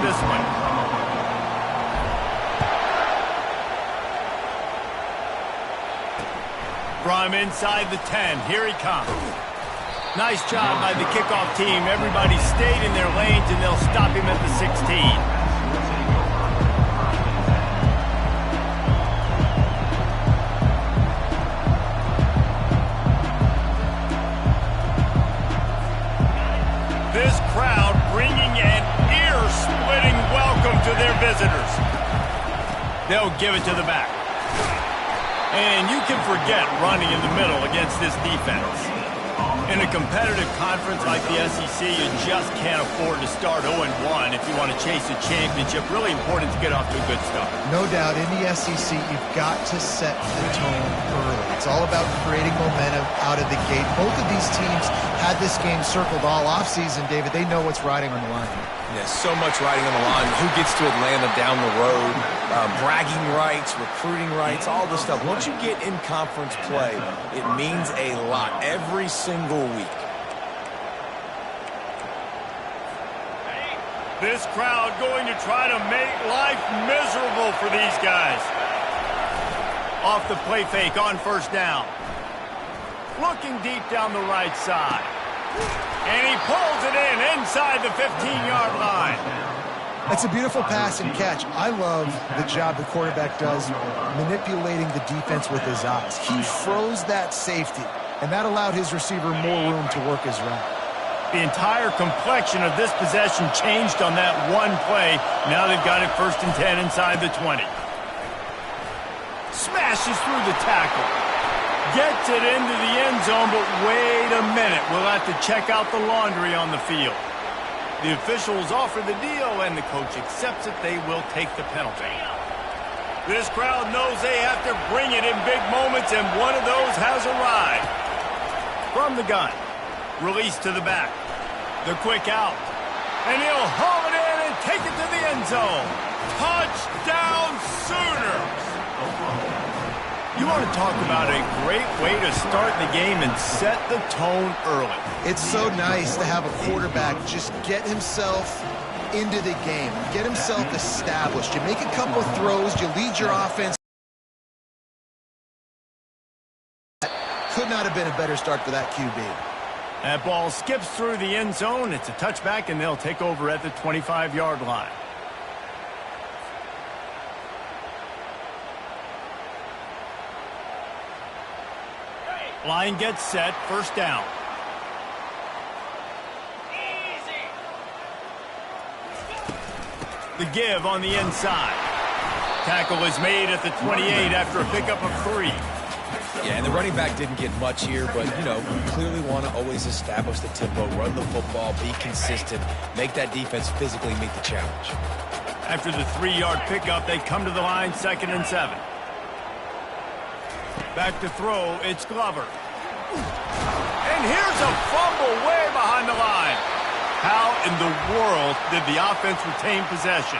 this one. From inside the 10, here he comes. Nice job by the kickoff team. Everybody stayed in their lanes, and they'll stop him at the 16. This crowd bringing an ear-splitting welcome to their visitors. They'll give it to the back. And you can forget running in the middle against this defense. In a competitive conference like the SEC, you just can't afford to start 0-1 if you want to chase a championship. Really important to get off to a good start. No doubt, in the SEC, you've got to set the tone early. It's all about creating momentum out of the gate. Both of these teams had this game circled all offseason, David. They know what's riding on the line. Yeah, so much riding on the line. Who gets to Atlanta down the road? Bragging rights, recruiting rights, all this stuff. Once you get in conference play, it means a lot every single week. This crowd going to try to make life miserable for these guys. Off the play fake on first down. Looking deep down the right side. And he pulls it in inside the 15-yard line. That's a beautiful pass and catch. I love the job the quarterback does manipulating the defense with his eyes. He froze that safety, and that allowed his receiver more room to work his route. The entire complexion of this possession changed on that one play. Now they've got it 1st and 10 inside the 20. Smashes through the tackle. Gets it into the end zone, but wait a minute. We'll have to check out the laundry on the field. The officials offer the deal, and the coach accepts it. They will take the penalty. This crowd knows they have to bring it in big moments, and one of those has arrived. From the gun. Release to the back. The quick out. And he'll haul it in and take it to the end zone. Touchdown Sooners! You want to talk about a great way to start the game and set the tone early. It's so nice to have a quarterback just get himself into the game, get himself established. You make a couple throws, you lead your offense. Could not have been a better start for that QB. That ball skips through the end zone. It's a touchback, and they'll take over at the 25-yard line. Line gets set, 1st down. The give on the inside. Tackle is made at the 28 after a pickup of 3. Yeah, and the running back didn't get much here, but, you know, you clearly want to always establish the tempo, run the football, be consistent, make that defense physically meet the challenge. After the 3-yard pickup, they come to the line, 2nd and 7. Back to throw, it's Glover. And here's a fumble way behind the line. How in the world did the offense retain possession?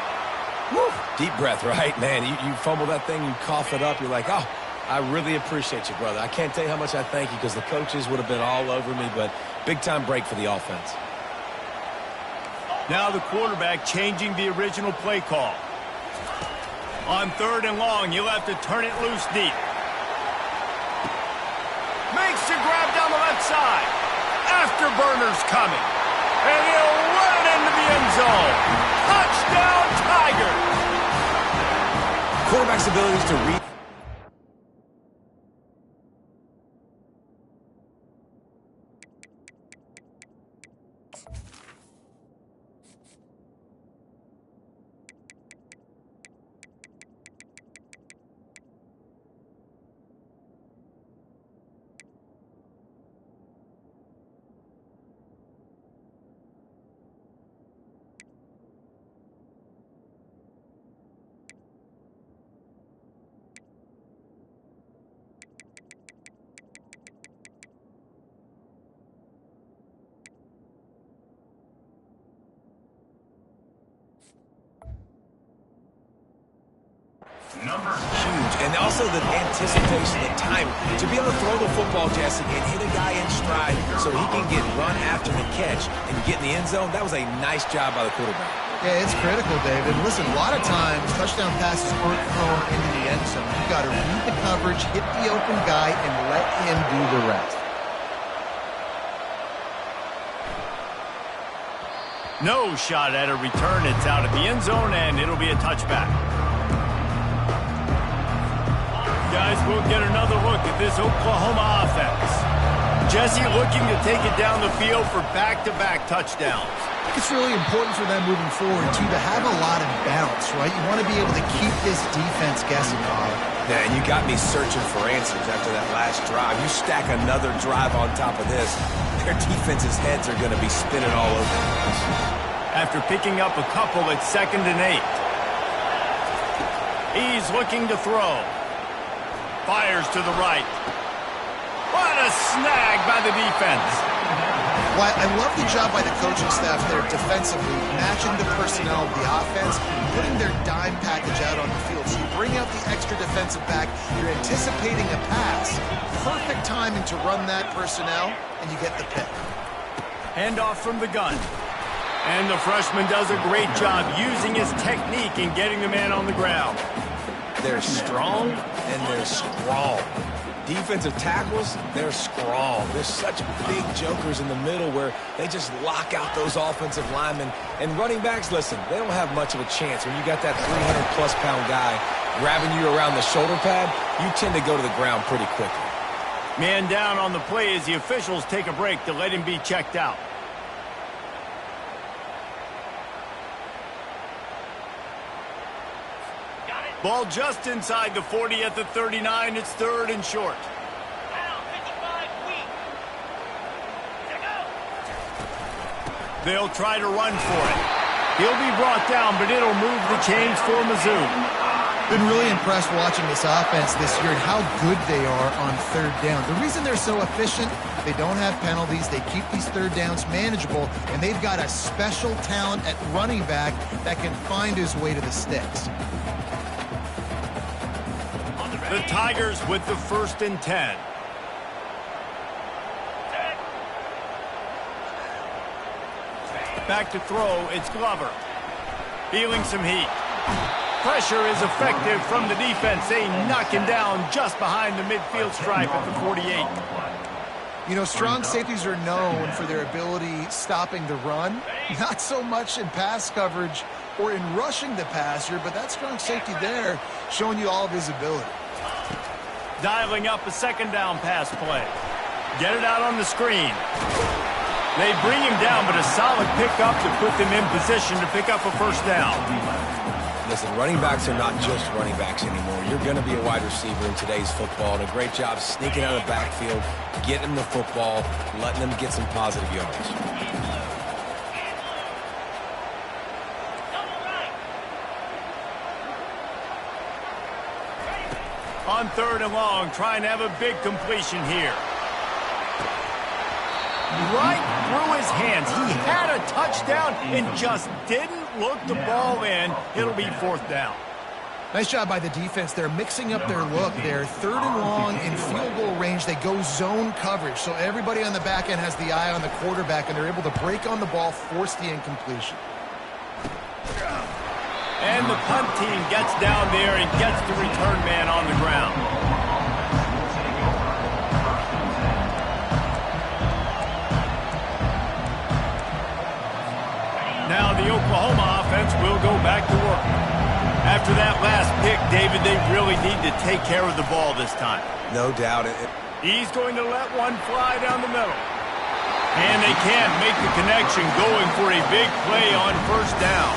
Woo. Deep breath, right? Man, you fumble that thing, you cough it up, you're like, oh, I really appreciate you, brother. I can't tell you how much I thank you because the coaches would have been all over me, but big-time break for the offense. Now the quarterback changing the original play call. On 3rd and long, you'll have to turn it loose deep. Makes the grab down the left side. Afterburner's coming. And he'll run it into the end zone. Touchdown, Tigers! Quarterback's abilities to read. Huge. And also the anticipation, the time to be able to throw the football, Jesse, and hit a guy in stride so he can get run after the catch and get in the end zone. That was a nice job by the quarterback. Yeah, it's critical, David. Listen, a lot of times, touchdown passes aren't thrown into the end zone. You've got to read the coverage, hit the open guy, and let him do the rest. No shot at a return. It's out of the end zone, and it'll be a touchback. Guys, we'll get another look at this Oklahoma offense. Jesse looking to take it down the field for back-to-back touchdowns. I think it's really important for them moving forward, too, to have a lot of bounce, right? You want to be able to keep this defense guessing, Bob. Yeah, and you got me searching for answers after that last drive. You stack another drive on top of this, their defense's heads are going to be spinning all over the place. After picking up a couple, it's 2nd and 8. He's looking to throw. Fires to the right. What a snag by the defense. Well, I love the job by the coaching staff there defensively, matching the personnel of the offense, putting their dime package out on the field. So you bring out the extra defensive back, you're anticipating a pass, perfect timing to run that personnel, and you get the pick. Handoff from the gun. And the freshman does a great job using his technique and getting the man on the ground. They're strong and they're strong. Defensive tackles, they're strong. There's such big jokers in the middle where they just lock out those offensive linemen. And running backs, listen, they don't have much of a chance. When you got that 300-plus pound guy grabbing you around the shoulder pad, you tend to go to the ground pretty quickly. Man down on the play as the officials take a break to let him be checked out. Ball just inside the 40 at the 39. It's 3rd and short. They'll try to run for it. He'll be brought down, but it'll move the chains for Mizzou. Been really impressed watching this offense this year and how good they are on 3rd down. The reason they're so efficient, they don't have penalties. They keep these 3rd downs manageable, and they've got a special talent at running back that can find his way to the sticks. The Tigers with the 1st and 10. Back to throw, it's Glover. Feeling some heat. Pressure is effective from the defense. They knock him down just behind the midfield stripe at the 48. You know, strong safeties are known for their ability stopping the run. Not so much in pass coverage or in rushing the passer, but that strong safety there showing you all of his ability. Dialing up a 2nd down pass play. Get it out on the screen. They bring him down, but a solid pickup to put them in position to pick up a 1st down. Listen, running backs are not just running backs anymore. You're going to be a wide receiver in today's football, and a great job sneaking out of the backfield, getting the football, letting them get some positive yards. On 3rd and long, trying to have a big completion here. Right through his hands. He had a touchdown and just didn't look the ball in. It'll be 4th down. Nice job by the defense. They're mixing up their look. They're 3rd and long in field goal range. They go zone coverage. So everybody on the back end has the eye on the quarterback, and they're able to break on the ball, force the incompletion. And the punt team gets down there and gets the return man on the ground. Now the Oklahoma offense will go back to work. After that last pick, David, they really need to take care of the ball this time. No doubt. He's going to let one fly down the middle. And they can't make the connection, going for a big play on 1st down.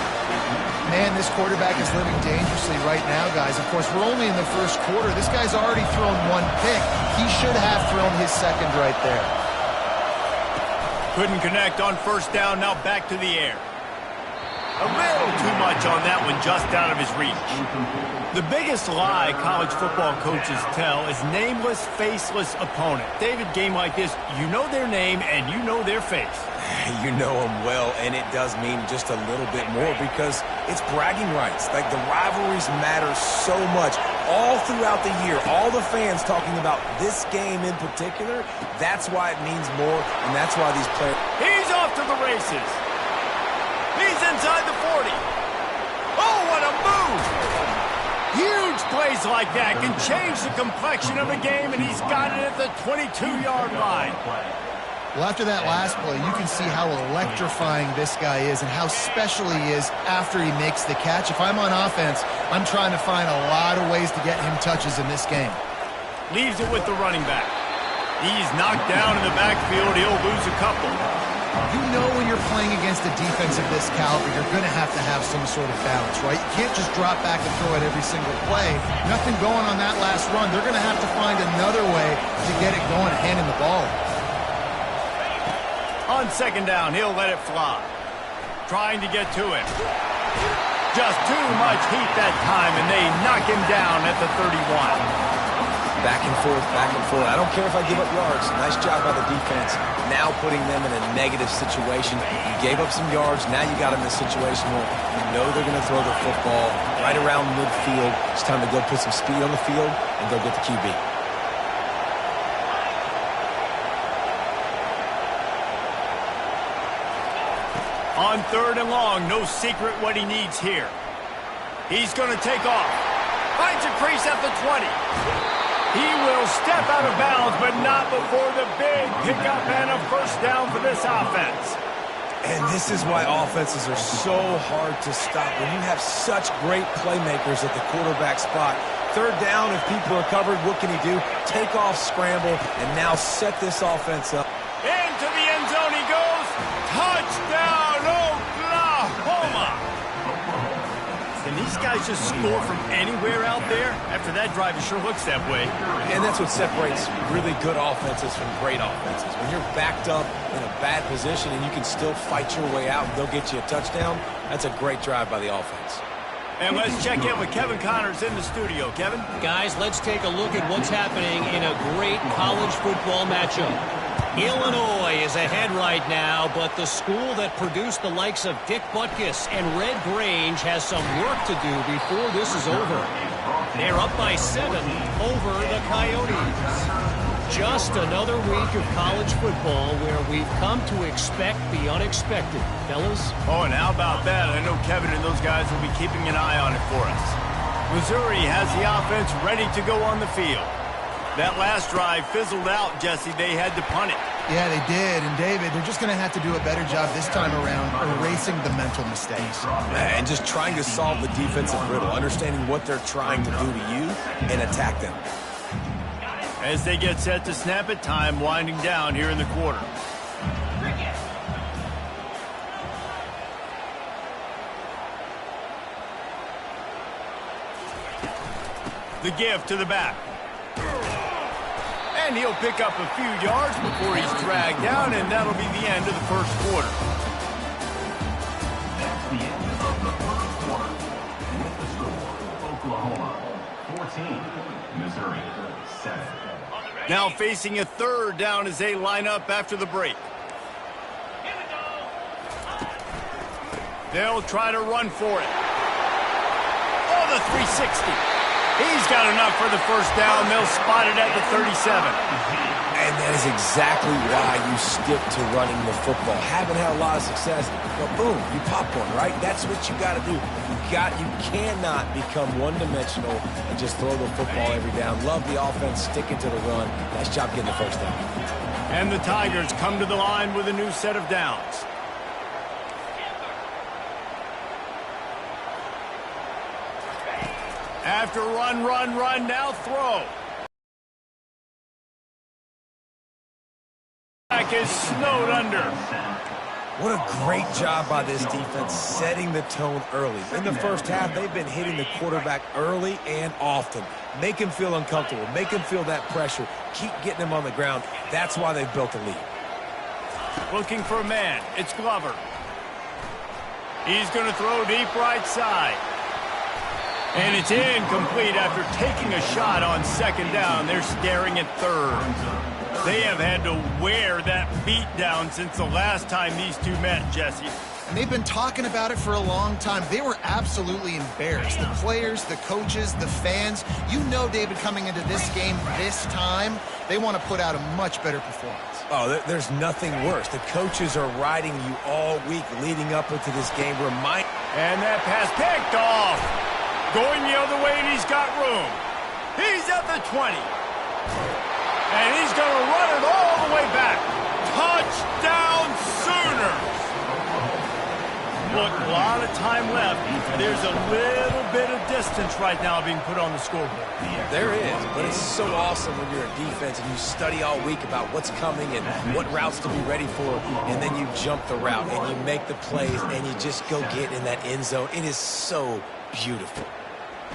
Man, this quarterback is living dangerously right now, guys. Of course, we're only in the 1st quarter. This guy's already thrown 1 pick. He should have thrown his 2nd right there. Couldn't connect on 1st down. Now back to the air. A little too much on that one, just out of his reach. The biggest lie college football coaches tell is nameless, faceless opponent. David, game like this, you know their name and you know their face. You know them well, and it does mean just a little bit more because it's bragging rights. Like, the rivalries matter so much all throughout the year. All the fans talking about this game in particular, that's why it means more, and that's why these players... He's off to the races. He's inside the 40. Plays like that can change the complexion of a game, and he's got it at the 22-yard line. Well, after that last play, you can see how electrifying this guy is and how special he is after he makes the catch. If I'm on offense, I'm trying to find a lot of ways to get him touches in this game. Leaves it with the running back. He's knocked down in the backfield. He'll lose a couple. You know when you're playing against a defense of this caliber, you're going to have some sort of balance, right? You can't just drop back and throw it every single play. Nothing going on that last run. They're going to have to find another way to get it going, handing the ball. On second down, he'll let it fly. Trying to get to it. Just too much heat that time, and they knock him down at the 31. Back and forth, back and forth. I don't care if I give up yards. Nice job by the defense. Now putting them in a negative situation. You gave up some yards. Now you got them in a situation where you know they're going to throw the football right around midfield. It's time to go put some speed on the field and go get the QB. On third and long, no secret what he needs here. He's going to take off. Finds a crease at the 20. He will step out of bounds, but not before the big pickup and a first down for this offense. And this is why offenses are so hard to stop. When you have such great playmakers at the quarterback spot, third down, if people are covered, what can he do? Take off, scramble, and now set this offense up. Into the end zone he goes. Touchdown, Oklahoma! Can these guys just score from anywhere out there? After that drive, it sure looks that way. And that's what separates really good offenses from great offenses. When you're backed up in a bad position and you can still fight your way out and they'll get you a touchdown, that's a great drive by the offense. And let's check in with Kevin Connors in the studio. Kevin? Guys, let's take a look at what's happening in a great college football matchup. Illinois is ahead right now, but the school that produced the likes of Dick Butkus and Red Grange has some work to do before this is over. They're up by 7 over the Coyotes. Just another week of college football where we've come to expect the unexpected. Fellas? Oh, and how about that? I know Kevin and those guys will be keeping an eye on it for us. Missouri has the offense ready to go on the field. That last drive fizzled out, Jesse. They had to punt it. Yeah, they did. And, David, they're just going to have to do a better job this time around erasing the mental mistakes. And just trying to solve the defensive riddle, understanding what they're trying to do to you and attack them. As they get set to snap it, time winding down here in the quarter. The give to the back. And he'll pick up a few yards before he's dragged down, and that'll be the end of the first quarter. That's the end of the first quarter. With the score, Oklahoma 14, Missouri 7. Now facing a third down as they line up after the break. They'll try to run for it. Oh, the 360. He's got enough for the first down. They'll spot it at the 37. And that is exactly why you stick to running the football. Haven't had a lot of success, but boom, you pop one, right? That's what you got to do. You cannot become one-dimensional and just throw the football every down. Love the offense, sticking to the run. Nice job getting the first down. And the Tigers come to the line with a new set of downs. After run, now throw. Back is snowed under. What a great job by this defense setting the tone early. In the first half, they've been hitting the quarterback early and often. Make him feel uncomfortable. Make him feel that pressure. Keep getting him on the ground. That's why they've built a lead. Looking for a man. It's Glover. He's going to throw deep right side. And it's incomplete after taking a shot on second down. They're staring at third. They have had to wear that beat down since the last time these two met, Jesse. And they've been talking about it for a long time. They were absolutely embarrassed. The players, the coaches, the fans. You know, David, coming into this game this time, they want to put out a much better performance. Oh, there's nothing worse. The coaches are riding you all week leading up into this game. And that pass picked off. Going the other way, and he's got room. He's at the 20. And he's going to run it all the way back. Touchdown Sooners! Look, a lot of time left. There's a little bit of distance right now being put on the scoreboard. There is, but it's so awesome when you're a defense and you study all week about what's coming and what routes to be ready for, and then you jump the route and you make the plays and you just go get in that end zone. It is so beautiful.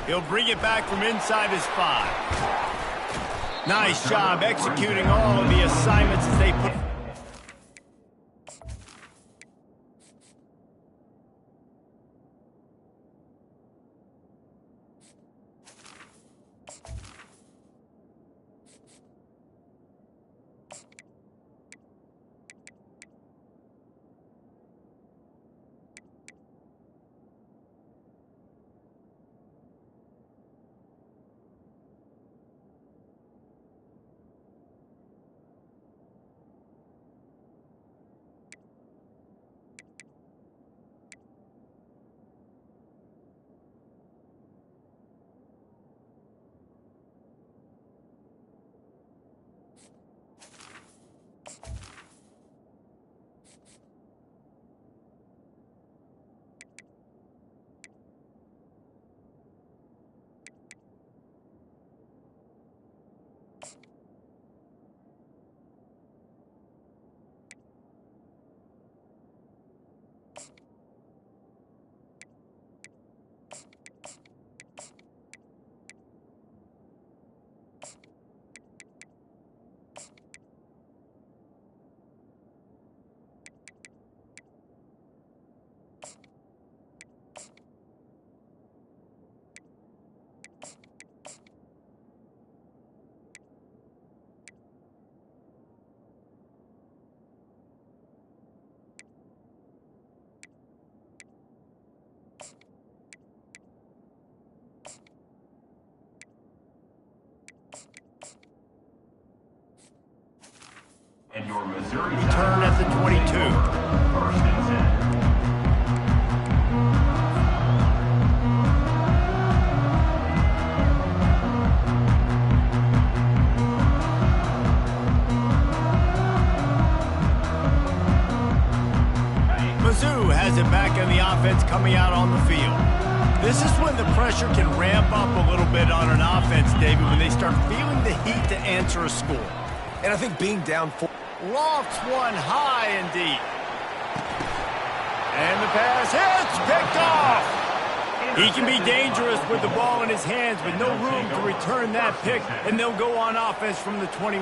He'll bring it back from inside his 5. Nice job executing all of the assignments as they put. And your Missouri Return at the 22. First and 10. Mizzou has it back in the offense coming out on the field. This is when the pressure can ramp up a little bit on an offense, David, when they start feeling the heat to answer a score. And I think being down 4. Lofts one high and deep. And the pass hits, picked off. He can be dangerous with the ball in his hands, but no room to return that pick, and they'll go on offense from the 21.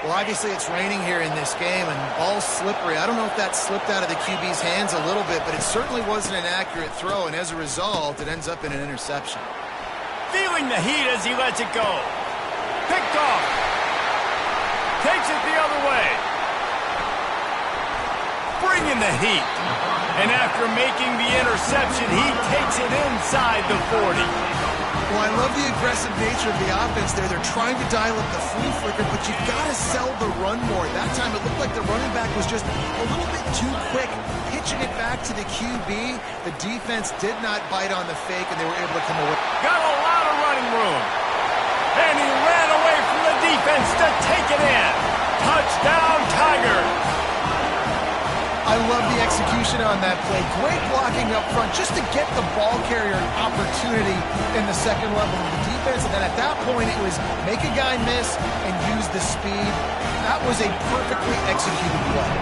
Well, obviously it's raining here in this game, and ball's slippery. I don't know if that slipped out of the QB's hands a little bit, but it certainly wasn't an accurate throw, and as a result, it ends up in an interception. Feeling the heat as he lets it go. Picked off. Takes it the other way. Bringing the heat. And after making the interception, he takes it inside the 40. Well, I love the aggressive nature of the offense there. They're trying to dial up the flea flicker, but you've got to sell the run more. That time it looked like the running back was just a little bit too quick, pitching it back to the QB. The defense did not bite on the fake, and they were able to come away. Got a lot of running room. And he ran away from the defense to take it in. Touchdown, Tigers. I love the execution on that play. Great blocking up front just to get the ball carrier an opportunity in the second level of the defense. And then at that point, it was make a guy miss and use the speed. That was a perfectly executed play.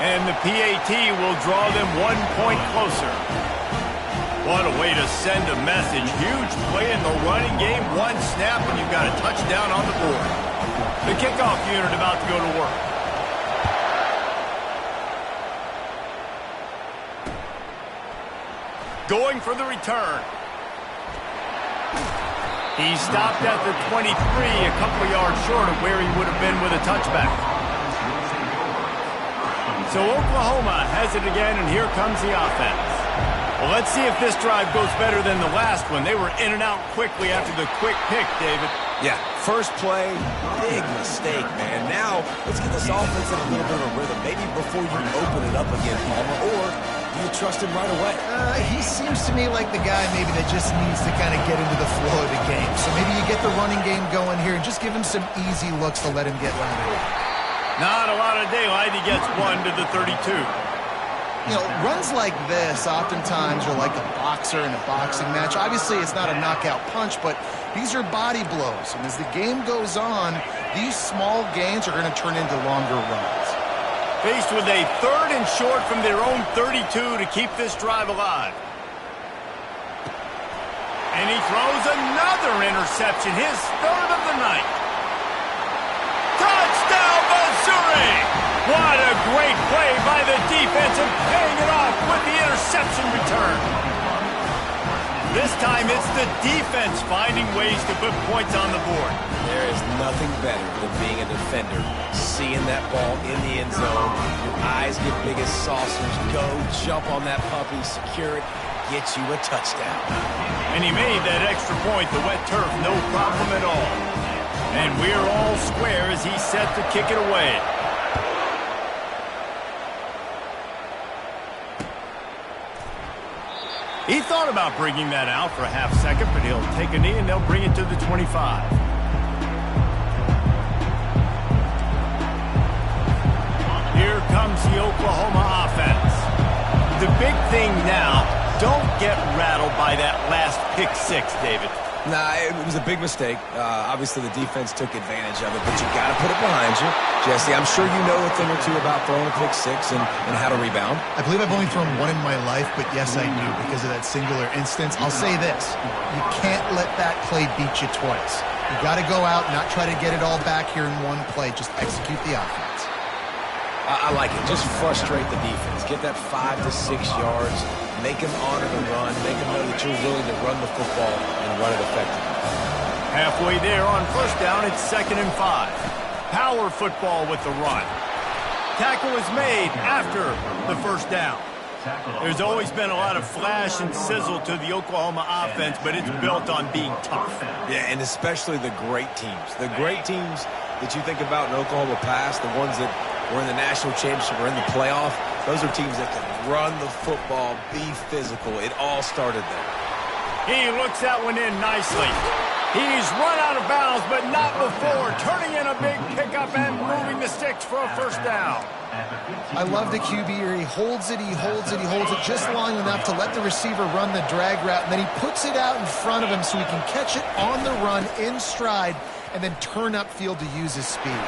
And the PAT will draw them 1 point closer. What a way to send a message. Huge play in the running game. One snap and you've got a touchdown on the board. The kickoff unit about to go to work. Going for the return. He stopped at the 23, a couple of yards short of where he would have been with a touchback. So Oklahoma has it again, and here comes the offense. Well, let's see if this drive goes better than the last one. They were in and out quickly after the quick pick, David. Yeah, first play, big mistake, man. Now, let's get this offense in a little bit of a rhythm. Maybe before you open it up again, Palmer, or Do you trust him right away? He seems to me like the guy maybe that just needs to kind of get into the flow of the game. So maybe you get the running game going here and just give him some easy looks to let him get rounded. Not a lot of daylight. He gets 1 to the 32. You know, runs like this oftentimes are like a boxer in a boxing match. Obviously, it's not a knockout punch, but these are body blows. And as the game goes on, these small gains are going to turn into longer runs. Faced with a 3rd and short from their own 32 to keep this drive alive. And he throws another interception, his 3rd of the night. Touchdown, Missouri! What a great play by the defense and paying it off with the interception return. This time it's the defense finding ways to put points on the board. There is nothing better than being a defender, seeing that ball in the end zone. Your eyes get big as saucers. Go, jump on that puppy, secure it, get you a touchdown. And he made that extra point, the wet turf, no problem at all. And we're all square as he's set to kick it away. He thought about bringing that out for a half second, but he'll take a knee and they'll bring it to the 25. Here comes the Oklahoma offense. The big thing now, don't get rattled by that last pick 6, David. Nah, it was a big mistake. Obviously, the defense took advantage of it, but you got to put it behind you. Jesse, I'm sure you know a thing or two about throwing a pick 6 and how to rebound. I believe I've only thrown one in my life, but yes, I do because of that singular instance. I'll say this. You can't let that play beat you twice. You got to go out and not try to get it all back here in one play. Just execute the offense. I like it. Just frustrate the defense. Get that 5 to 6 yards. Make them honor the run. Make them know that you're willing to run the football and run it effectively. Halfway there on 1st down, it's 2nd and 5. Power football with the run. Tackle is made after the 1st down. There's always been a lot of flash and sizzle to the Oklahoma offense, but it's built on being tough. Yeah, and especially the great teams. The great teams that you think about in Oklahoma past, the ones that were in the national championship or in the playoff, those are teams that can run the football, be physical. It all started there. He looks that one in nicely. He's run out of bounds, but not before turning in a big pickup and moving the sticks for a 1st down. I love the QB here. He holds it, he holds it, he holds it just long enough to let the receiver run the drag route, and then he puts it out in front of him so he can catch it on the run in stride and then turn upfield to use his speed.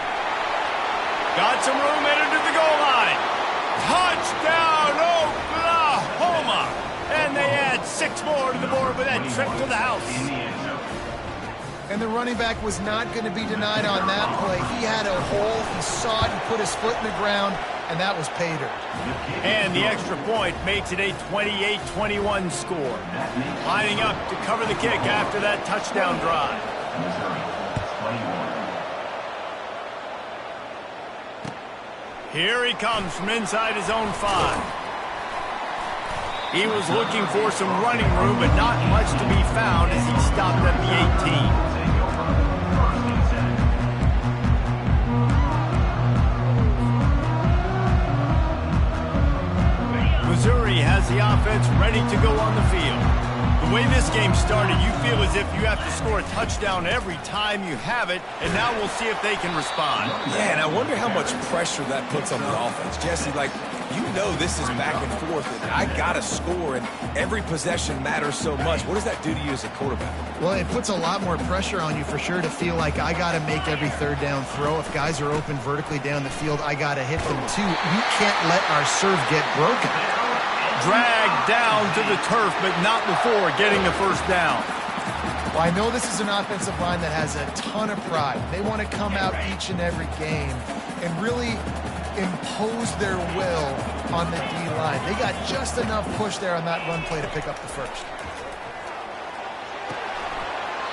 Got some room headed to the goal line. Touchdown, Oklahoma! And they add 6 more to the board with that trip to the house. And the running back was not going to be denied on that play. He had a hole, he saw it, he put his foot in the ground, and that was pay dirt. And the extra point makes it a 28-21 score. Lining up to cover the kick after that touchdown drive. Here he comes from inside his own 5. He was looking for some running room, but not much to be found as he stopped at the 18. Missouri has the offense ready to go on the field. The way this game started, you feel as if you have to score a touchdown every time you have it, and now we'll see if they can respond. Yeah, and I wonder how much pressure that puts on the offense. Jesse, like, you know this is back and forth, and I got to score, and every possession matters so much. What does that do to you as a quarterback? Well, it puts a lot more pressure on you for sure to feel like I got to make every 3rd down throw. If guys are open vertically down the field, I got to hit them too. You can't let our serve get broken. Dragged down to the turf, but not before getting the 1st down. Well, I know this is an offensive line that has a ton of pride. They want to come out each and every game and really impose their will on the D-line. They got just enough push there on that run play to pick up the 1st.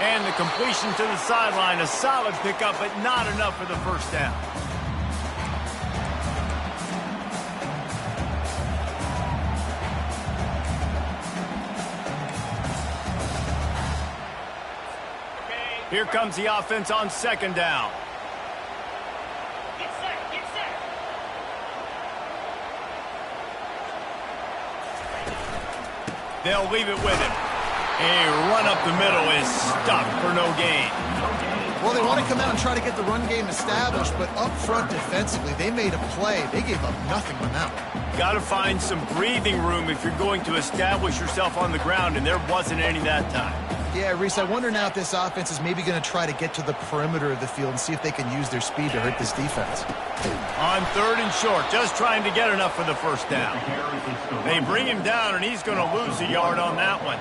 And the completion to the sideline, a solid pickup, but not enough for the 1st down. Here comes the offense on 2nd down. They'll leave it with him. A run up the middle is stuck for no gain. Well, they want to come out and try to get the run game established, but up front defensively, they made a play. They gave up nothing on that one. Got to find some breathing room if you're going to establish yourself on the ground, and there wasn't any that time. Yeah, Reese, I wonder now if this offense is maybe going to try to get to the perimeter of the field and see if they can use their speed to hurt this defense. On 3rd and short, just trying to get enough for the first down. They bring him down, and he's going to lose a yard on that one.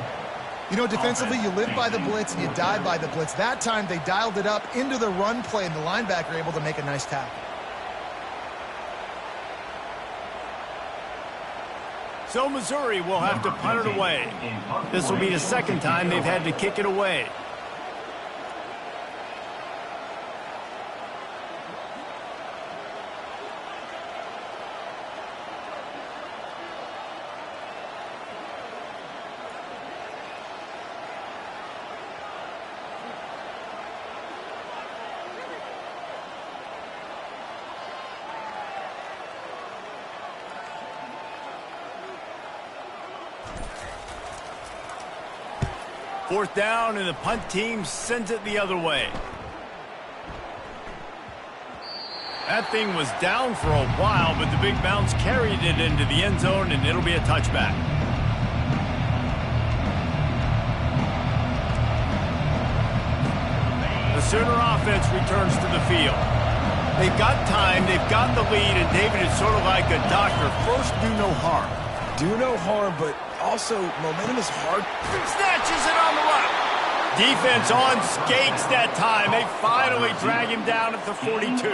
You know, defensively, you live by the blitz and you die by the blitz. That time, they dialed it up into the run play, and the linebacker able to make a nice tackle. So Missouri will have to punt it away. This will be the second time they've had to kick it away. Fourth down, and the punt team sends it the other way. That thing was down for a while, but the big bounce carried it into the end zone, and it'll be a touchback. The Sooner offense returns to the field. They've got time, they've got the lead, and David is sort of like a doctor. First, do no harm. Do no harm, but also momentum is hard. Snatches it on the run. Defense on skates that time. They finally drag him down at the 42.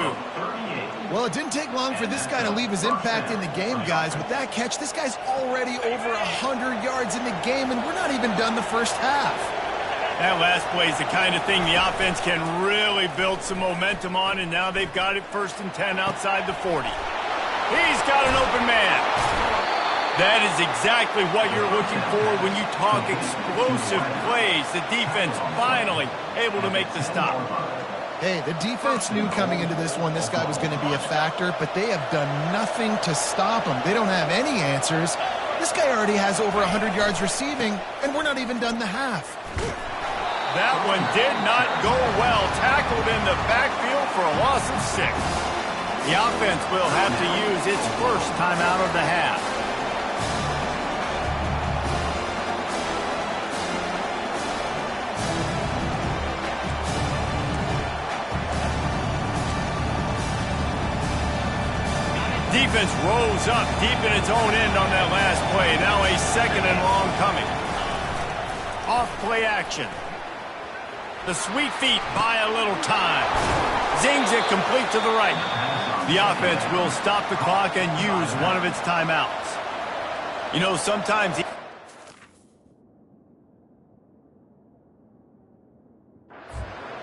Well, it didn't take long for this guy to leave his impact in the game, guys. With that catch, this guy's already over 100 yards in the game, and we're not even done the first half. That last play is the kind of thing the offense can really build some momentum on, and now they've got it 1st and 10 outside the 40. He's got an open man. That is exactly what you're looking for when you talk explosive plays. The defense finally able to make the stop. Hey, the defense knew coming into this one this guy was going to be a factor, but they have done nothing to stop him. They don't have any answers. This guy already has over 100 yards receiving, and we're not even done the half. That one did not go well. Tackled in the backfield for a loss of 6. The offense will have to use its first timeout of the half. Defense rose up deep in its own end on that last play. Now a 2nd and long coming. Off play action. The sweet feet buy a little time. Zings it complete to the right. The offense will stop the clock and use one of its timeouts. You know, sometimes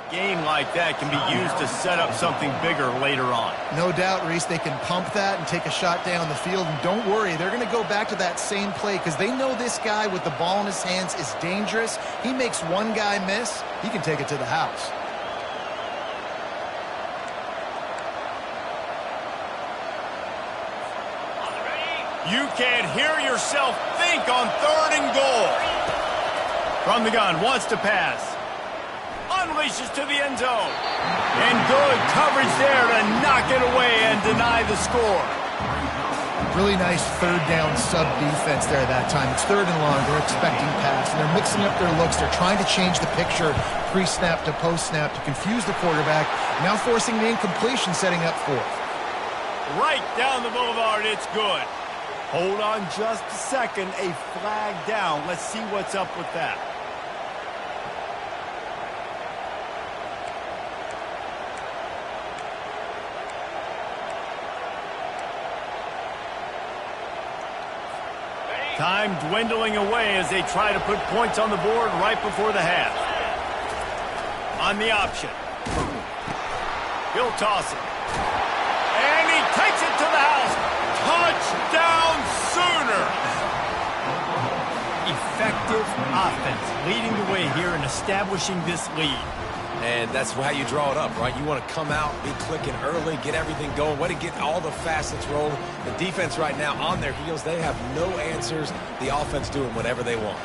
game like that can be used to set up something bigger later on. No doubt, Reese, they can pump that and take a shot down the field. And don't worry, they're going to go back to that same play because they know this guy with the ball in his hands is dangerous. He makes one guy miss, he can take it to the house. You can't hear yourself think on 3rd and goal. From the gun, wants to pass. Unleashes to the end zone. And good coverage there to knock it away and deny the score. Really nice 3rd down sub defense there that time. It's 3rd and long. They're expecting pass, and they're mixing up their looks. They're trying to change the picture pre-snap to post-snap to confuse the quarterback. Now forcing the incompletion, setting up 4th. Right down the boulevard, it's good. Hold on just a second. A flag down. Let's see what's up with that. Time dwindling away as they try to put points on the board right before the half. On the option. He'll toss it. And he takes it to the house. Touchdown Sooner! Effective offense leading the way here and establishing this lead. And that's how you draw it up, right? You want to come out, be clicking early, get everything going, way to get all the facets rolling. The defense right now on their heels, they have no answers. The offense doing whatever they want.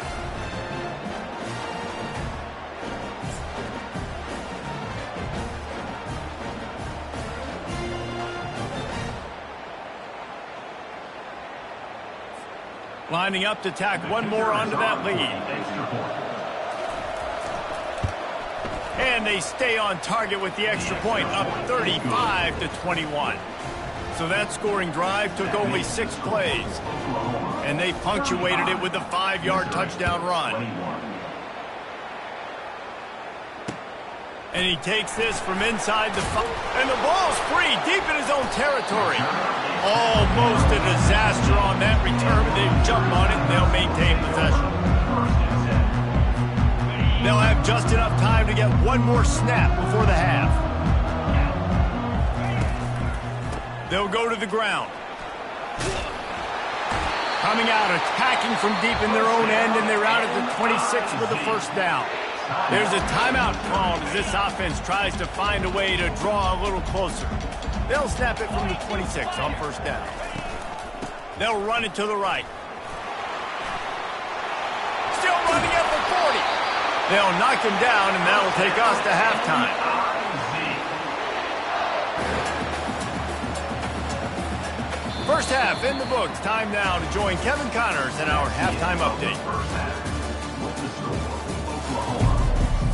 Lining up to tack one more onto that lead. And they stay on target with the extra point, up 35-21. So that scoring drive took only 6 plays. And they punctuated it with a 5-yard touchdown run. And he takes this from inside the 5. And the ball's free, deep in his own territory. Almost a disaster on that return, but they jump on it and they'll maintain possession. They'll have just enough time to get one more snap before the half. They'll go to the ground. Coming out, attacking from deep in their own end, and they're out at the 26 with the first down. There's a timeout called as this offense tries to find a way to draw a little closer. They'll snap it from the 26 on first down. They'll run it to the right. Still running at the 40. They'll knock him down, and that'll take us to halftime. First half in the books. Time now to join Kevin Connors in our halftime update. With the score, Oklahoma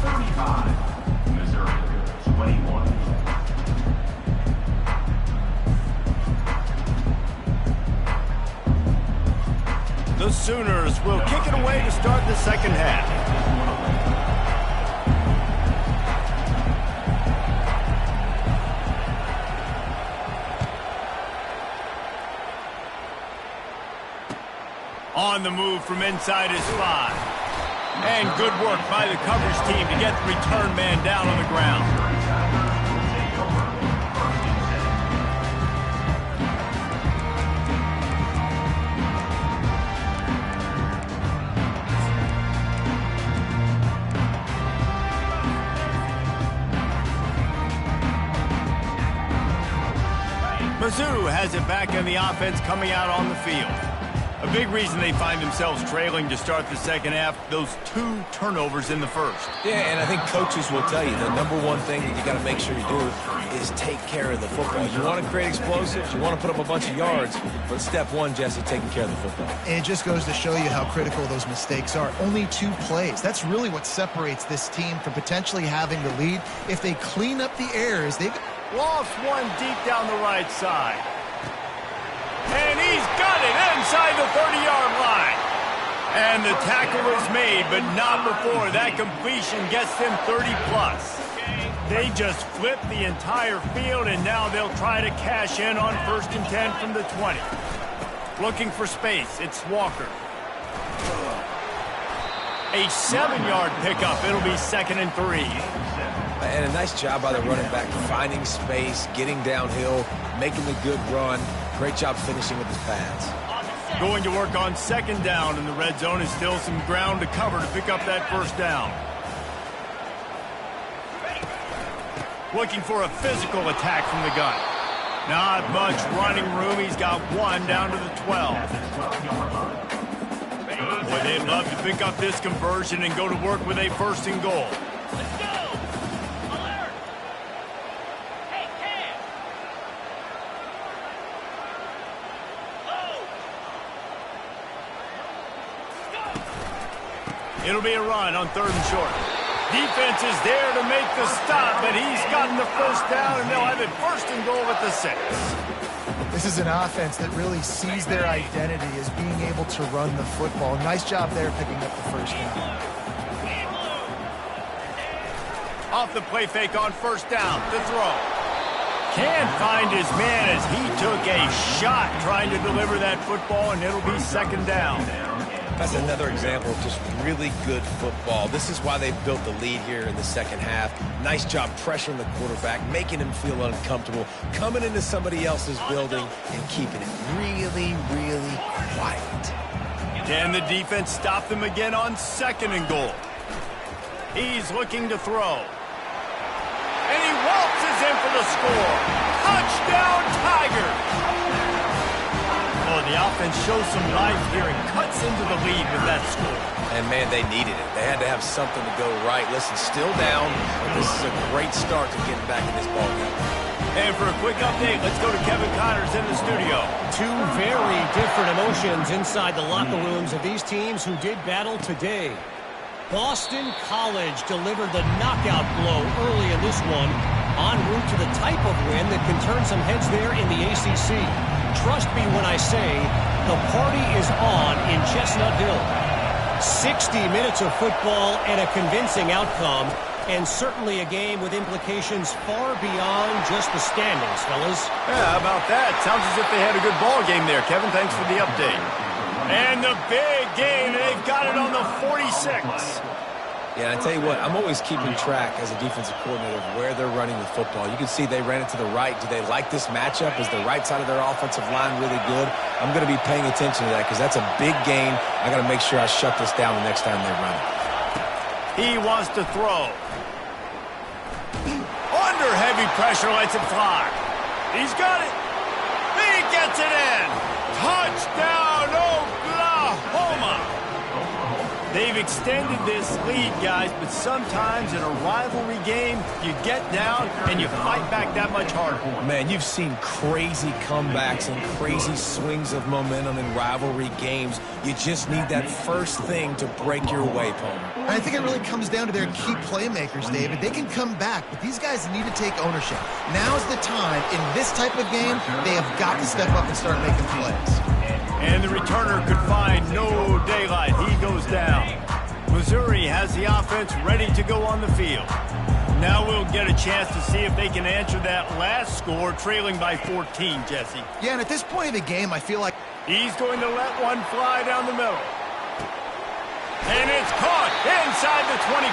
35, Missouri 21. The Sooners will kick it away to start the second half. On the move from inside his 5. And good work by the coverage team to get the return man down on the ground. Mizzou has it back in the offense coming out on the field. A big reason they find themselves trailing to start the second half, those 2 turnovers in the first. Yeah, and I think coaches will tell you the number one thing that you got to make sure you do is take care of the football. You want to create explosives, you want to put up a bunch of yards, but step one, Jesse, taking care of the football. And it just goes to show you how critical those mistakes are. Only 2 plays. That's really what separates this team from potentially having the lead. If they clean up the errors, they've lost one deep down the right side. And he's got it inside the 30-yard line. And the tackle is made, but not before that completion gets them 30-plus. They just flip the entire field, and now they'll try to cash in on 1st and 10 from the 20. Looking for space, it's Walker. A 7-yard pickup. It'll be 2nd and 3. And a nice job by the running back, finding space, getting downhill, making a good run. Great job finishing with his pads. Going to work on 2nd down, and the red zone is still some ground to cover to pick up that 1st down. Looking for a physical attack from the gun. Not much running room. He's got 1 down to the 12. Boy, they'd love to pick up this conversion and go to work with a 1st and goal. It'll be a run on 3rd and short. Defense is there to make the stop, but he's gotten the 1st down, and they'll have it 1st and goal at the 6. This is an offense that really sees their identity as being able to run the football. Nice job there picking up the 1st down. Off the play fake on 1st down, the throw. Can't find his man as he took a shot trying to deliver that football, and it'll be 2nd down. That's another example of just really good football. This is why they built the lead here in the second half. Nice job pressuring the quarterback, making him feel uncomfortable, coming into somebody else's building and keeping it really, really quiet. Can the defense stop them again on 2nd and goal? He's looking to throw. waltzes in for the score. Touchdown, Tigers! Oh, the offense shows some life here and cuts into the lead with that score. And, man, they needed it. They had to have something to go right. Listen, still down, but this is a great start to getting back in this ballgame. And for a quick update, let's go to Kevin Connors in the studio. Two very different emotions inside the locker rooms of these teams who did battle today. Boston College delivered the knockout blow early in this one, en route to the type of win that can turn some heads there in the ACC. Trust me when I say the party is on in Chestnut Hill. 60 minutes of football and a convincing outcome, and certainly a game with implications far beyond just the standings, fellas. Yeah, how about that? Sounds as if they had a good ball game there, Kevin. Thanks for the update. And the big game, they've got it on the 46. Yeah, I tell you what, I'm always keeping track as a defensive coordinator of where they're running the football. You can see they ran it to the right. Do they like this matchup? Is the right side of their offensive line really good? I'm going to be paying attention to that because that's a big game. I got to make sure I shut this down the next time they run it. He wants to throw. Under heavy pressure, lets it fly. He's got it. He gets it in. Touchdown, Oklahoma. They've extended this lead, guys, but sometimes in a rivalry game, you get down and you fight back that much harder. Man, you've seen crazy comebacks and crazy swings of momentum in rivalry games. You just need that first thing to break your way, Palmer. I think it really comes down to their key playmakers, David. They can come back, but these guys need to take ownership. Now's the time. In this type of game, they have got to step up and start making plays. And the returner could find no daylight. He goes down. Missouri has the offense ready to go on the field. Now we'll get a chance to see if they can answer that last score, trailing by 14, Jesse. Yeah, and at this point of the game, I feel like he's going to let one fly down the middle. And it's caught inside the 25.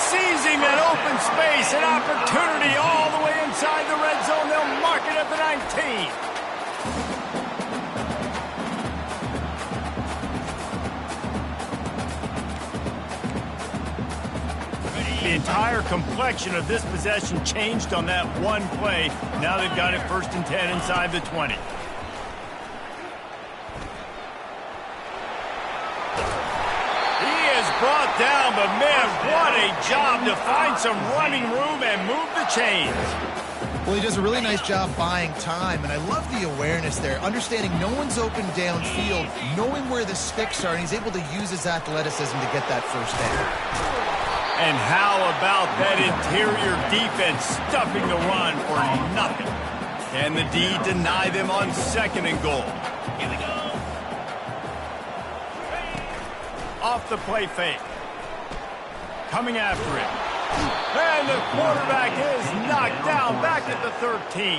Seizing that open space, an opportunity all the way inside the red zone. They'll mark it at the 19. The entire complexion of this possession changed on that one play. Now they've got it 1st and 10 inside the 20. He is brought down, but man, what a job to find some running room and move the chains. Well, he does a really nice job buying time, and I love the awareness there, understanding no one's open downfield, knowing where the sticks are, and he's able to use his athleticism to get that first down. And how about that interior defense stuffing the run for nothing? Can the D deny them on 2nd and goal? Here we go. Off the play fake. Coming after it. And the quarterback is knocked down back at the 13.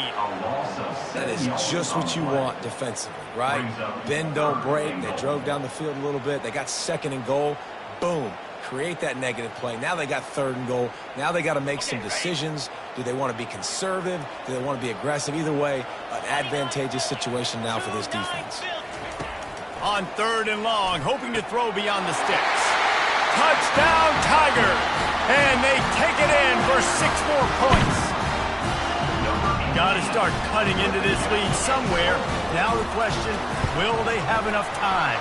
That is just what you want defensively, right? Bend, don't break. They drove down the field a little bit. They got 2nd and goal. Boom. Create that negative play. Now they got 3rd and goal. Now they got to make some decisions. Do they want to be conservative? Do they want to be aggressive? Either way, an advantageous situation now for this defense. On 3rd and long, hoping to throw beyond the sticks. Touchdown, Tiger! And they take it in for 6 more points. Got to start cutting into this lead somewhere. Now the question, will they have enough time?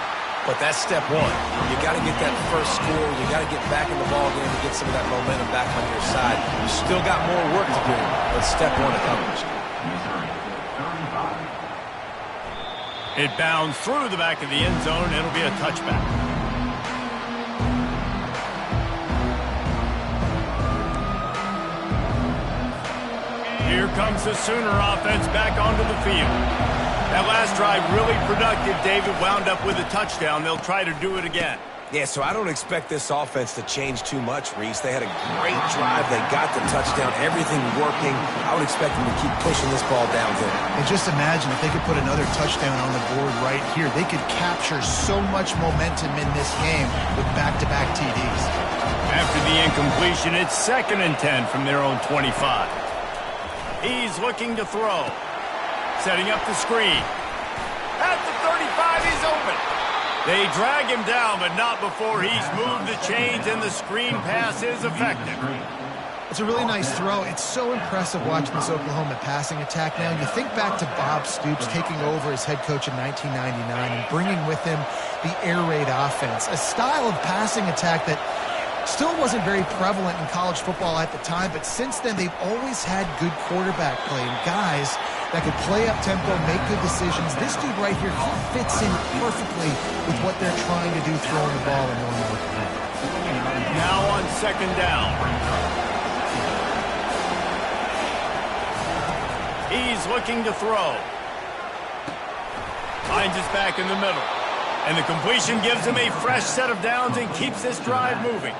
But that's step one. You got to get that first score. You got to get back in the ball game to get some of that momentum back on your side. You still got more work to do, but step one accomplished. It bounds through the back of the end zone. It'll be a touchback. Here comes the Sooner offense back onto the field. That last drive really productive. David wound up with a touchdown. They'll try to do it again. Yeah, so I don't expect this offense to change too much, Reese. They had a great drive. They got the touchdown. Everything working. I would expect them to keep pushing this ball downhill. And just imagine if they could put another touchdown on the board right here. They could capture so much momentum in this game with back-to-back TDs. After the incompletion, it's 2nd and 10 from their own 25. He's looking to throw. Setting up the screen. At the 35, he's open. They drag him down, but not before he's moved the chains and the screen pass is effective. It's a really nice throw. It's so impressive watching this Oklahoma passing attack now. You think back to Bob Stoops taking over as head coach in 1999 and bringing with him the air raid offense, a style of passing attack that still wasn't very prevalent in college football at the time, but since then they've always had good quarterback play and guys that could play up tempo, make good decisions. This dude right here, he fits in perfectly with what they're trying to do throwing the ball in Illinois. Now on second down. He's looking to throw. Finds his back in the middle. And the completion gives him a fresh set of downs and keeps this drive moving.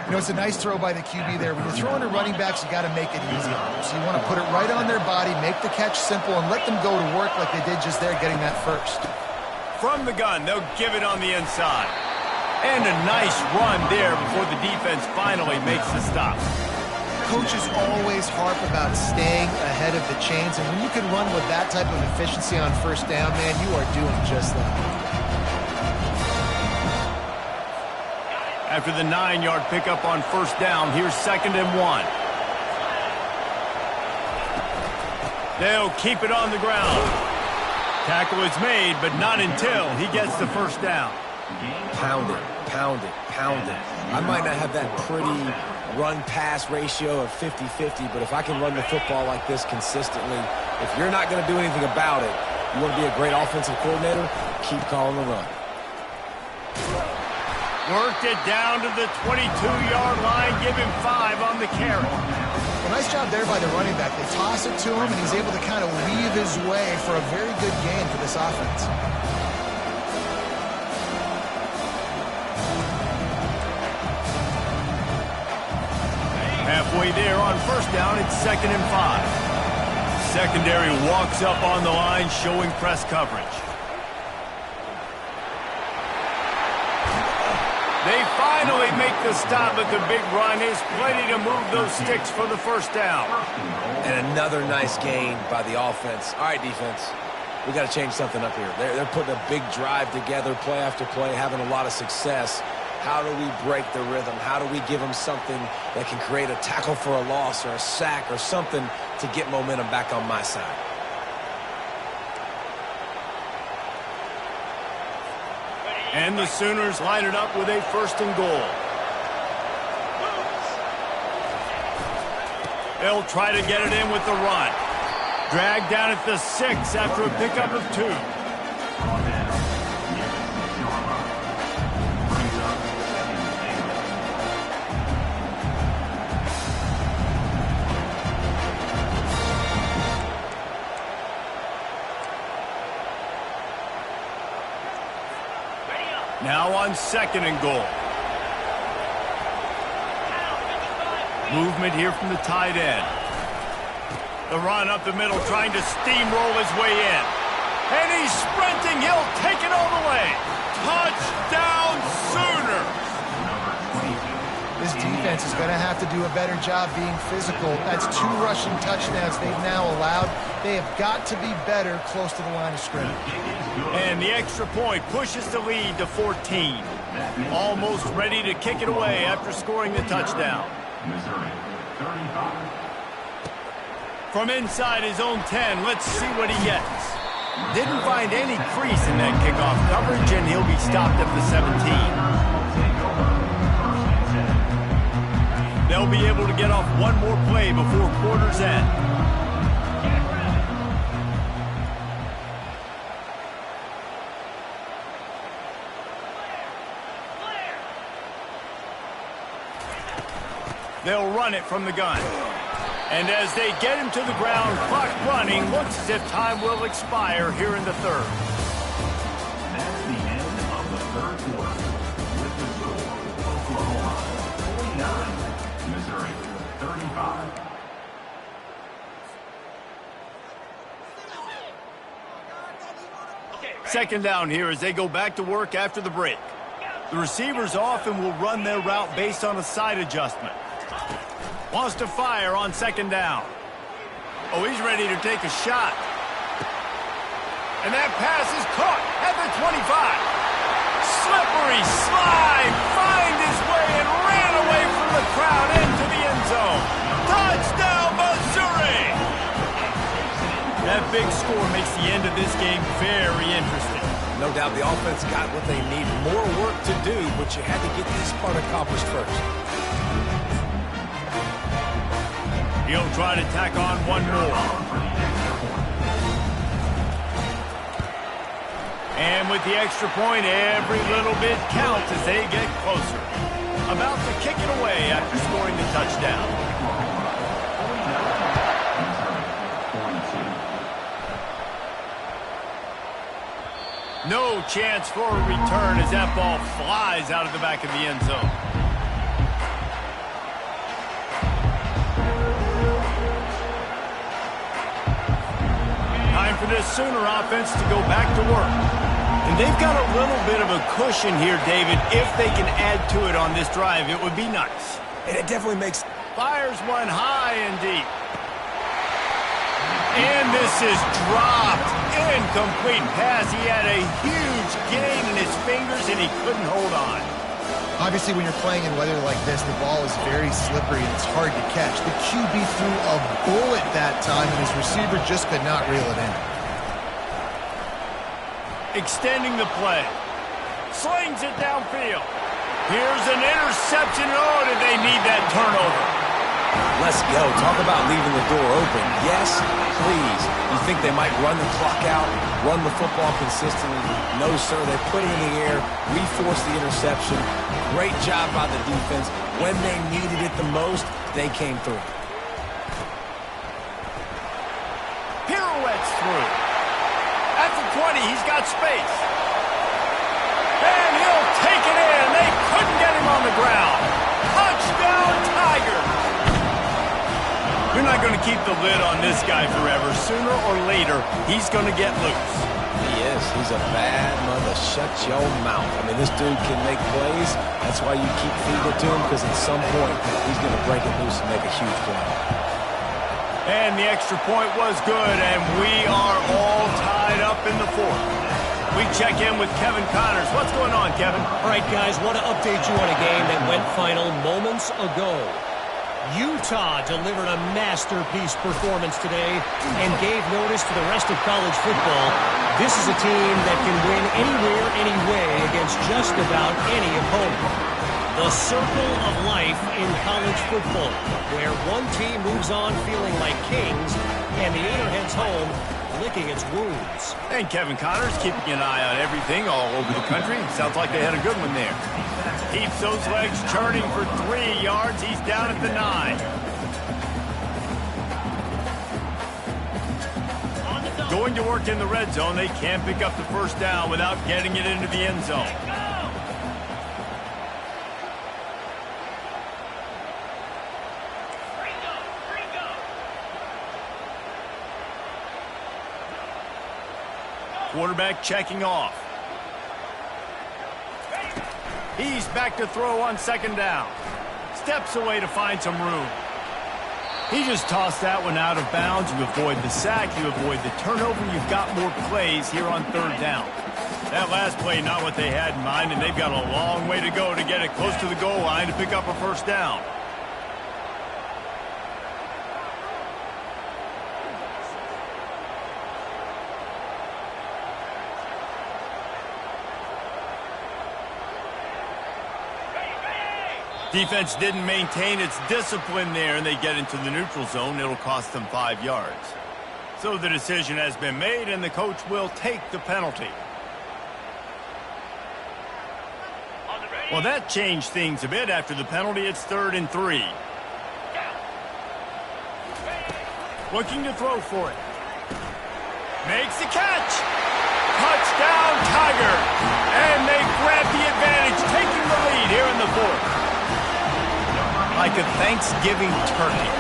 You know, it's a nice throw by the QB there. When you're throwing to running backs, you got to make it easy. So you want to put it right on their body, make the catch simple, and let them go to work like they did just there, getting that first. From the gun, they'll give it on the inside. And a nice run there before the defense finally makes the stop. Coaches always harp about staying ahead of the chains, and when you can run with that type of efficiency on first down, man, you are doing just that. After the 9-yard pickup on first down, here's 2nd and 1. They'll keep it on the ground. Tackle is made, but not until he gets the first down. Pound it, pound it, pound it. I might not have that pretty run-pass ratio of 50-50, but if I can run the football like this consistently, if you're not going to do anything about it, you want to be a great offensive coordinator, keep calling the run. Worked it down to the 22-yard line, give him 5 on the carry. Well, nice job there by the running back. They toss it to him, and he's able to kind of weave his way for a very good gain for this offense. Halfway there on first down, it's 2nd and 5. Secondary walks up on the line, showing press coverage. They finally make the stop, but the big run is plenty to move those sticks for the first down. And another nice gain by the offense. All right, defense, we got to change something up here. They're putting a big drive together, play after play, having a lot of success. How do we break the rhythm? How do we give them something that can create a tackle for a loss or a sack or something to get momentum back on my side? And the Sooners line it up with a 1st and goal. They'll try to get it in with the run. Dragged down at the 6 after a pickup of 2. Now on 2nd and goal. Movement here from the tight end. The run up the middle, trying to steamroll his way in. And he's sprinting. He'll take it all the way. Touchdown, Sooners! This defense is going to have to do a better job being physical. That's 2 rushing touchdowns they've now allowed. They have got to be better close to the line of scrimmage. And the extra point pushes the lead to 14. Almost ready to kick it away after scoring the touchdown. Missouri, 35. From inside his own 10, let's see what he gets. Didn't find any crease in that kickoff coverage, and he'll be stopped at the 17. They'll be able to get off one more play before quarter's end. They'll run it from the gun. And as they get him to the ground, clock running, looks as if time will expire here in the 3rd. That's the end of the 3rd quarter. With the score, Oklahoma 49, Missouri 35. Second down here as they go back to work after the break. The receivers often will run their route based on a side adjustment. Wants to fire on 2nd down. Oh, he's ready to take a shot. And that pass is caught at the 25. Slippery slide, find his way and ran away from the crowd into the end zone. big score makes the end of this game very interesting. No doubt the offense got what they need. More work to do, but you had to get this part accomplished first. He'll try to tack on one more. And with the extra point, every little bit counts as they get closer. About to kick it away after scoring the touchdown. No chance for a return as that ball flies out of the back of the end zone. Time for this Sooner offense to go back to work. And they've got a little bit of a cushion here, David. If they can add to it on this drive, it would be nice. And it definitely makes... Fires one high and deep. And this is dropped. Incomplete pass. He had a huge gain in his fingers, and he couldn't hold on. Obviously, when you're playing in weather like this, the ball is very slippery and it's hard to catch. The QB threw a bullet that time, and his receiver just could not reel it in. Extending the play. Slings it downfield. Here's an interception. Oh, did they need that turnover? Let's go. Talk about leaving the door open. Yes, please. You think they might run the clock out, run the football consistently? No, sir. They put it in the air. We forced the interception. Great job by the defense. When they needed it the most, they came through. Pirouettes through. At the 20, he's got space. And he'll take it in. They couldn't get him on the ground. Touchdown, Tigers. You're not going to keep the lid on this guy forever. Sooner or later, he's going to get loose. He is. He's a bad mother. Shut your mouth. I mean, this dude can make plays. That's why you keep feeding it to him, because at some point, he's going to break it loose and make a huge play. And the extra point was good, and we are all tied up in the fourth. We check in with Kevin Connors. What's going on, Kevin? All right, guys, want to update you on a game that went final moments ago. Utah delivered a masterpiece performance today and gave notice to the rest of college football. This is a team that can win anywhere, anyway against just about any opponent. The circle of life in college football, where one team moves on feeling like kings and the other heads home licking its wounds. And Kevin Connors keeping an eye on everything all over the country. Sounds like they had a good one there. Keeps those legs churning for 3 yards. He's down at the 9. Going to work in the red zone. They can't pick up the first down without getting it into the end zone. Quarterback checking off. He's back to throw on second down. Steps away to find some room. He just tossed that one out of bounds. You avoid the sack, you avoid the turnover. You've got more plays here on third down. That last play, not what they had in mind, and they've got a long way to go to get it close to the goal line to pick up a first down. Defense didn't maintain its discipline there, and they get into the neutral zone. It'll cost them 5 yards. So the decision has been made, and the coach will take the penalty. Well, that changed things a bit. After the penalty, it's 3rd and 3. Looking to throw for it. Makes the catch. Touchdown, Tiger. And they grab the advantage, taking the lead here in the fourth. Like a Thanksgiving turkey.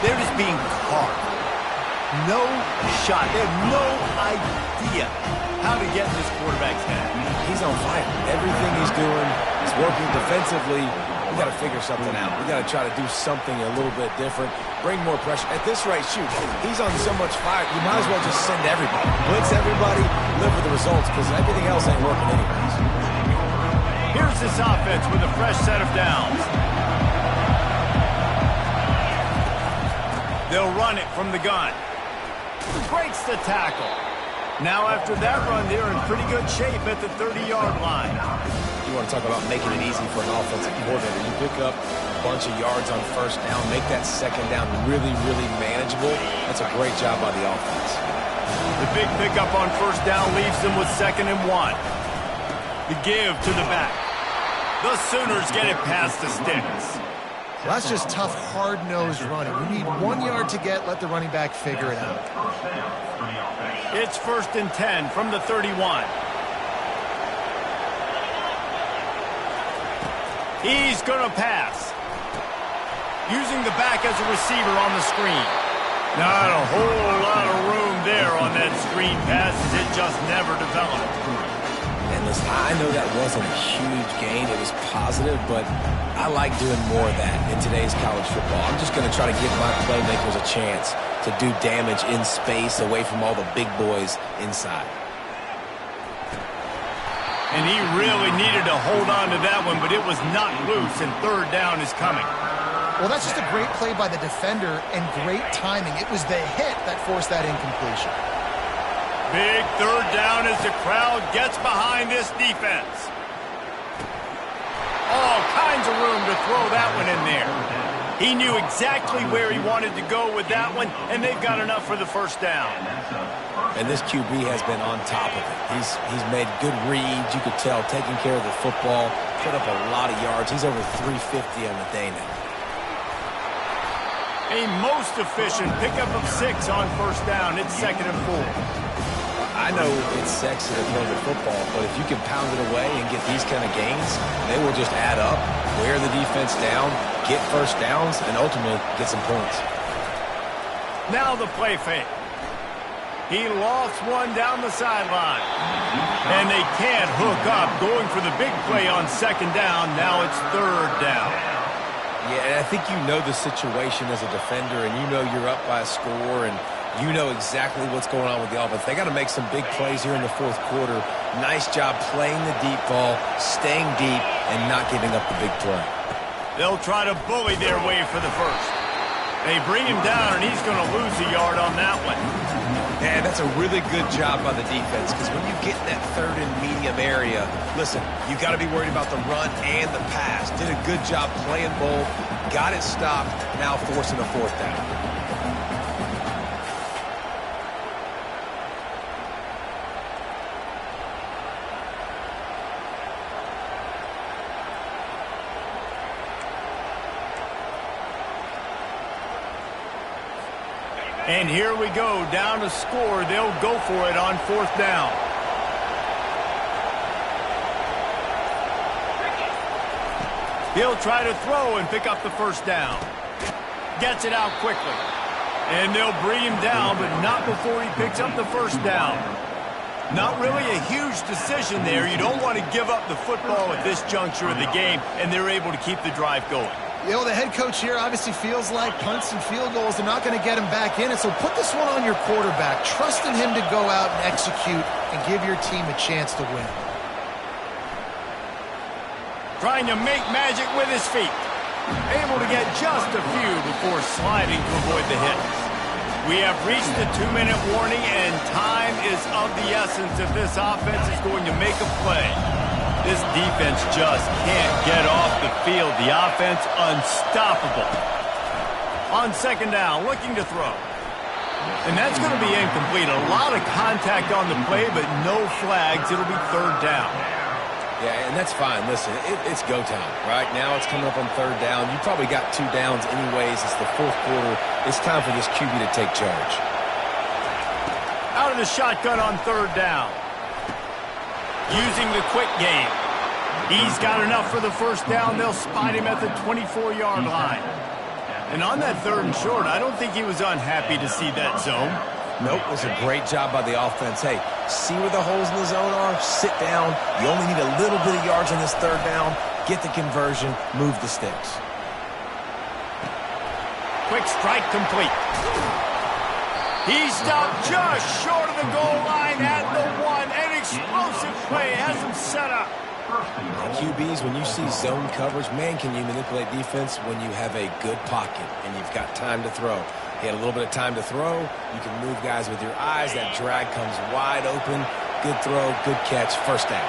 They're just being carved. No shot. They have no idea how to get in this quarterback's head. He's on fire. Everything he's doing is working defensively. We got to figure something out. We got to try to do something a little bit different. Bring more pressure. At this rate, shoot, he's on so much fire. You might as well just send everybody. Blitz everybody, live with the results, because everything else ain't working anyways. Here's this offense with a fresh set of downs. They'll run it from the gun. Breaks the tackle. Now after that run, they're in pretty good shape at the 30-yard line. You want to talk about making it easy for an offensive coordinator. You pick up a bunch of yards on first down, make that second down really, really manageable. That's a great job by the offense. The big pickup on first down leaves them with 2nd and 1. The give to the back. The Sooners get it past the sticks. Well, that's just tough, hard-nosed running. We need 1 yard to get, let the running back figure it out. It's 1st and 10 from the 31. He's going to pass. Using the back as a receiver on the screen. Not a whole lot of room there on that screen pass as it just never developed. And listen, I know that wasn't a huge gain. It was positive, but I like doing more of that in today's college football. I'm just going to try to give my playmakers a chance to do damage in space away from all the big boys inside. And he really needed to hold on to that one, but it was not loose, and 3rd down is coming. Well, that's just a great play by the defender and great timing. It was the hit that forced that incompletion. Big 3rd down as the crowd gets behind this defense. All kinds of room to throw that one in there. He knew exactly where he wanted to go with that one, and they've got enough for the 1st down. And this QB has been on top of it. He's made good reads, you could tell, taking care of the football, put up a lot of yards. He's over 350 on the day now. A most efficient pickup of 6 on 1st down. It's 2nd and 4. I know it's sexy to throw the football, but if you can pound it away and get these kind of gains, they will just add up, wear the defense down, get 1st downs, and ultimately get some points. Now the play fake. He lost one down the sideline. And they can't hook up, going for the big play on 2nd down. Now it's 3rd down. Yeah, and I think you know the situation as a defender, and you know you're up by a score, and you know exactly what's going on with the offense. They got to make some big plays here in the 4th quarter. Nice job playing the deep ball, staying deep, and not giving up the big play. They'll try to bully their way for the 1st. They bring him down, and he's going to lose a yard on that one. And that's a really good job by the defense, because when you get in that 3rd and medium area, listen, you got to be worried about the run and the pass. Did a good job playing both, got it stopped, now forcing a 4th down. And here we go, down to score. They'll go for it on 4th down. He'll try to throw and pick up the 1st down. Gets it out quickly. And they'll bring him down, but not before he picks up the 1st down. Not really a huge decision there. You don't want to give up the football at this juncture of the game, and they're able to keep the drive going. You know, the head coach here obviously feels like punts and field goals are not going to get him back in it, so put this one on your quarterback, trusting him to go out and execute and give your team a chance to win. Trying to make magic with his feet. Able to get just a few before sliding to avoid the hits. We have reached the 2-minute warning, and time is of the essence if this offense is going to make a play. This defense just can't get off the field. The offense unstoppable. On 2nd down, looking to throw. And that's going to be incomplete. A lot of contact on the play, but no flags. It'll be 3rd down. Yeah, and that's fine. Listen, it's go time. Right now it's coming up on 3rd down. You probably got 2 downs anyways. It's the 4th quarter. It's time for this QB to take charge. Out of the shotgun on 3rd down. Using the quick game. He's got enough for the 1st down. They'll spot him at the 24-yard line. And on that 3rd and short, I don't think he was unhappy to see that zone. Nope, it was a great job by the offense. Hey, see where the holes in the zone are? Sit down. You only need a little bit of yards on this 3rd down. Get the conversion. Move the sticks. Quick strike complete. He stopped just short of the goal line at the 1. An explosive play has him set up. QBs, when you see zone coverage, man, can you manipulate defense when you have a good pocket and you've got time to throw. He had a little bit of time to throw. You can move guys with your eyes. That drag comes wide open. Good throw, good catch, first down.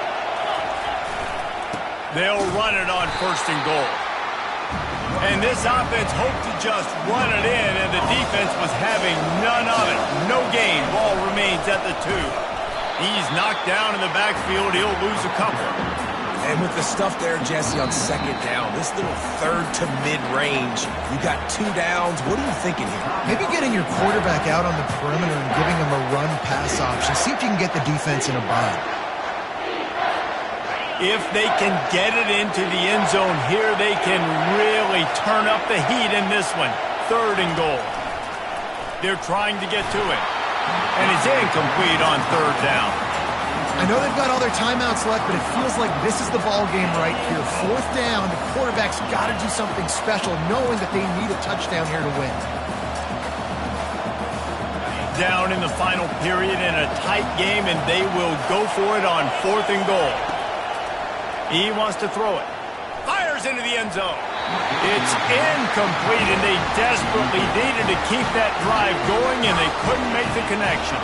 They'll run it on 1st and goal. And this offense hoped to just run it in, and the defense was having none of it. No gain. Ball remains at the 2. He's knocked down in the backfield. He'll lose a couple. And with the stuff there, Jesse, on 2nd down, this little 3rd to mid-range, you got 2 downs. What are you thinking here? Maybe getting your quarterback out on the perimeter and giving him a run-pass option. See if you can get the defense in a bind. If they can get it into the end zone here, they can really turn up the heat in this one. 3rd and goal. They're trying to get to it. And it's incomplete on 3rd down. I know they've got all their timeouts left, but it feels like this is the ball game right here. 4th down, the quarterback's got to do something special, knowing that they need a touchdown here to win. Down in the final period in a tight game, and they will go for it on 4th and goal. He wants to throw it. Fires into the end zone. It's incomplete, and they desperately needed to keep that drive going, and they couldn't make the connection.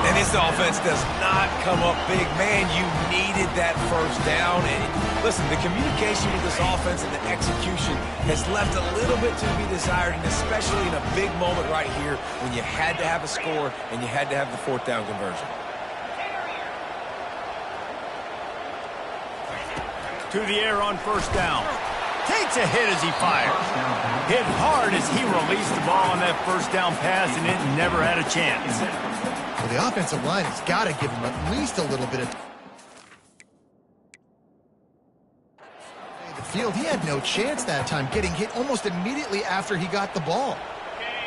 And this offense does not come up big. Man, you needed that 1st down. And listen, the communication with this offense and the execution has left a little bit to be desired, and especially in a big moment right here when you had to have a score and you had to have the 4th down conversion. To the air on 1st down. Takes a hit as he fires. Hit hard as he released the ball on that 1st down pass, and it never had a chance. Well, the offensive line has got to give him at least a little bit of the field. He had no chance that time, getting hit almost immediately after he got the ball.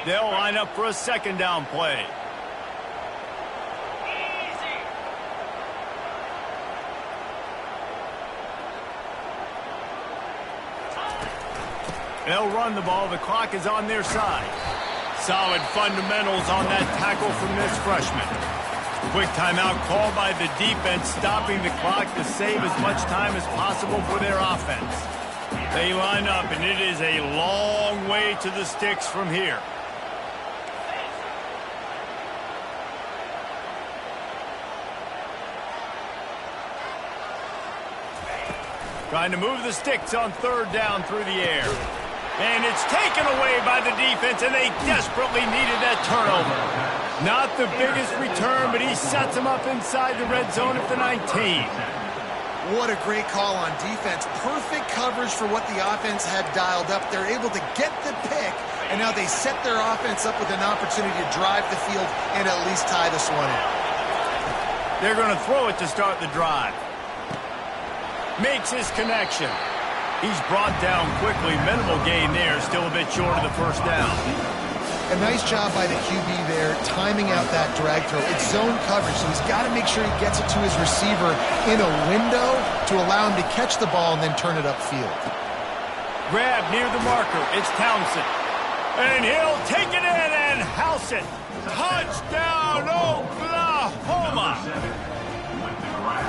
They'll line up for a 2nd down play. They'll run the ball. The clock is on their side. Solid fundamentals on that tackle from this freshman. Quick timeout called by the defense, stopping the clock to save as much time as possible for their offense. They line up, and it is a long way to the sticks from here. Trying to move the sticks on 3rd down through the air. And it's taken away by the defense, and they desperately needed that turnover. Not the biggest return, but he sets them up inside the red zone at the 19. What a great call on defense. Perfect coverage for what the offense had dialed up. They're able to get the pick, and now they set their offense up with an opportunity to drive the field and at least tie this one in. They're going to throw it to start the drive. Makes his connection. He's brought down quickly. Minimal gain there. Still a bit short of the 1st down. A nice job by the QB there, timing out that drag throw. It's zone coverage, so he's got to make sure he gets it to his receiver in a window to allow him to catch the ball and then turn it upfield. Grab near the marker. It's Townsend. And he'll take it in and house it. Touchdown, Oklahoma!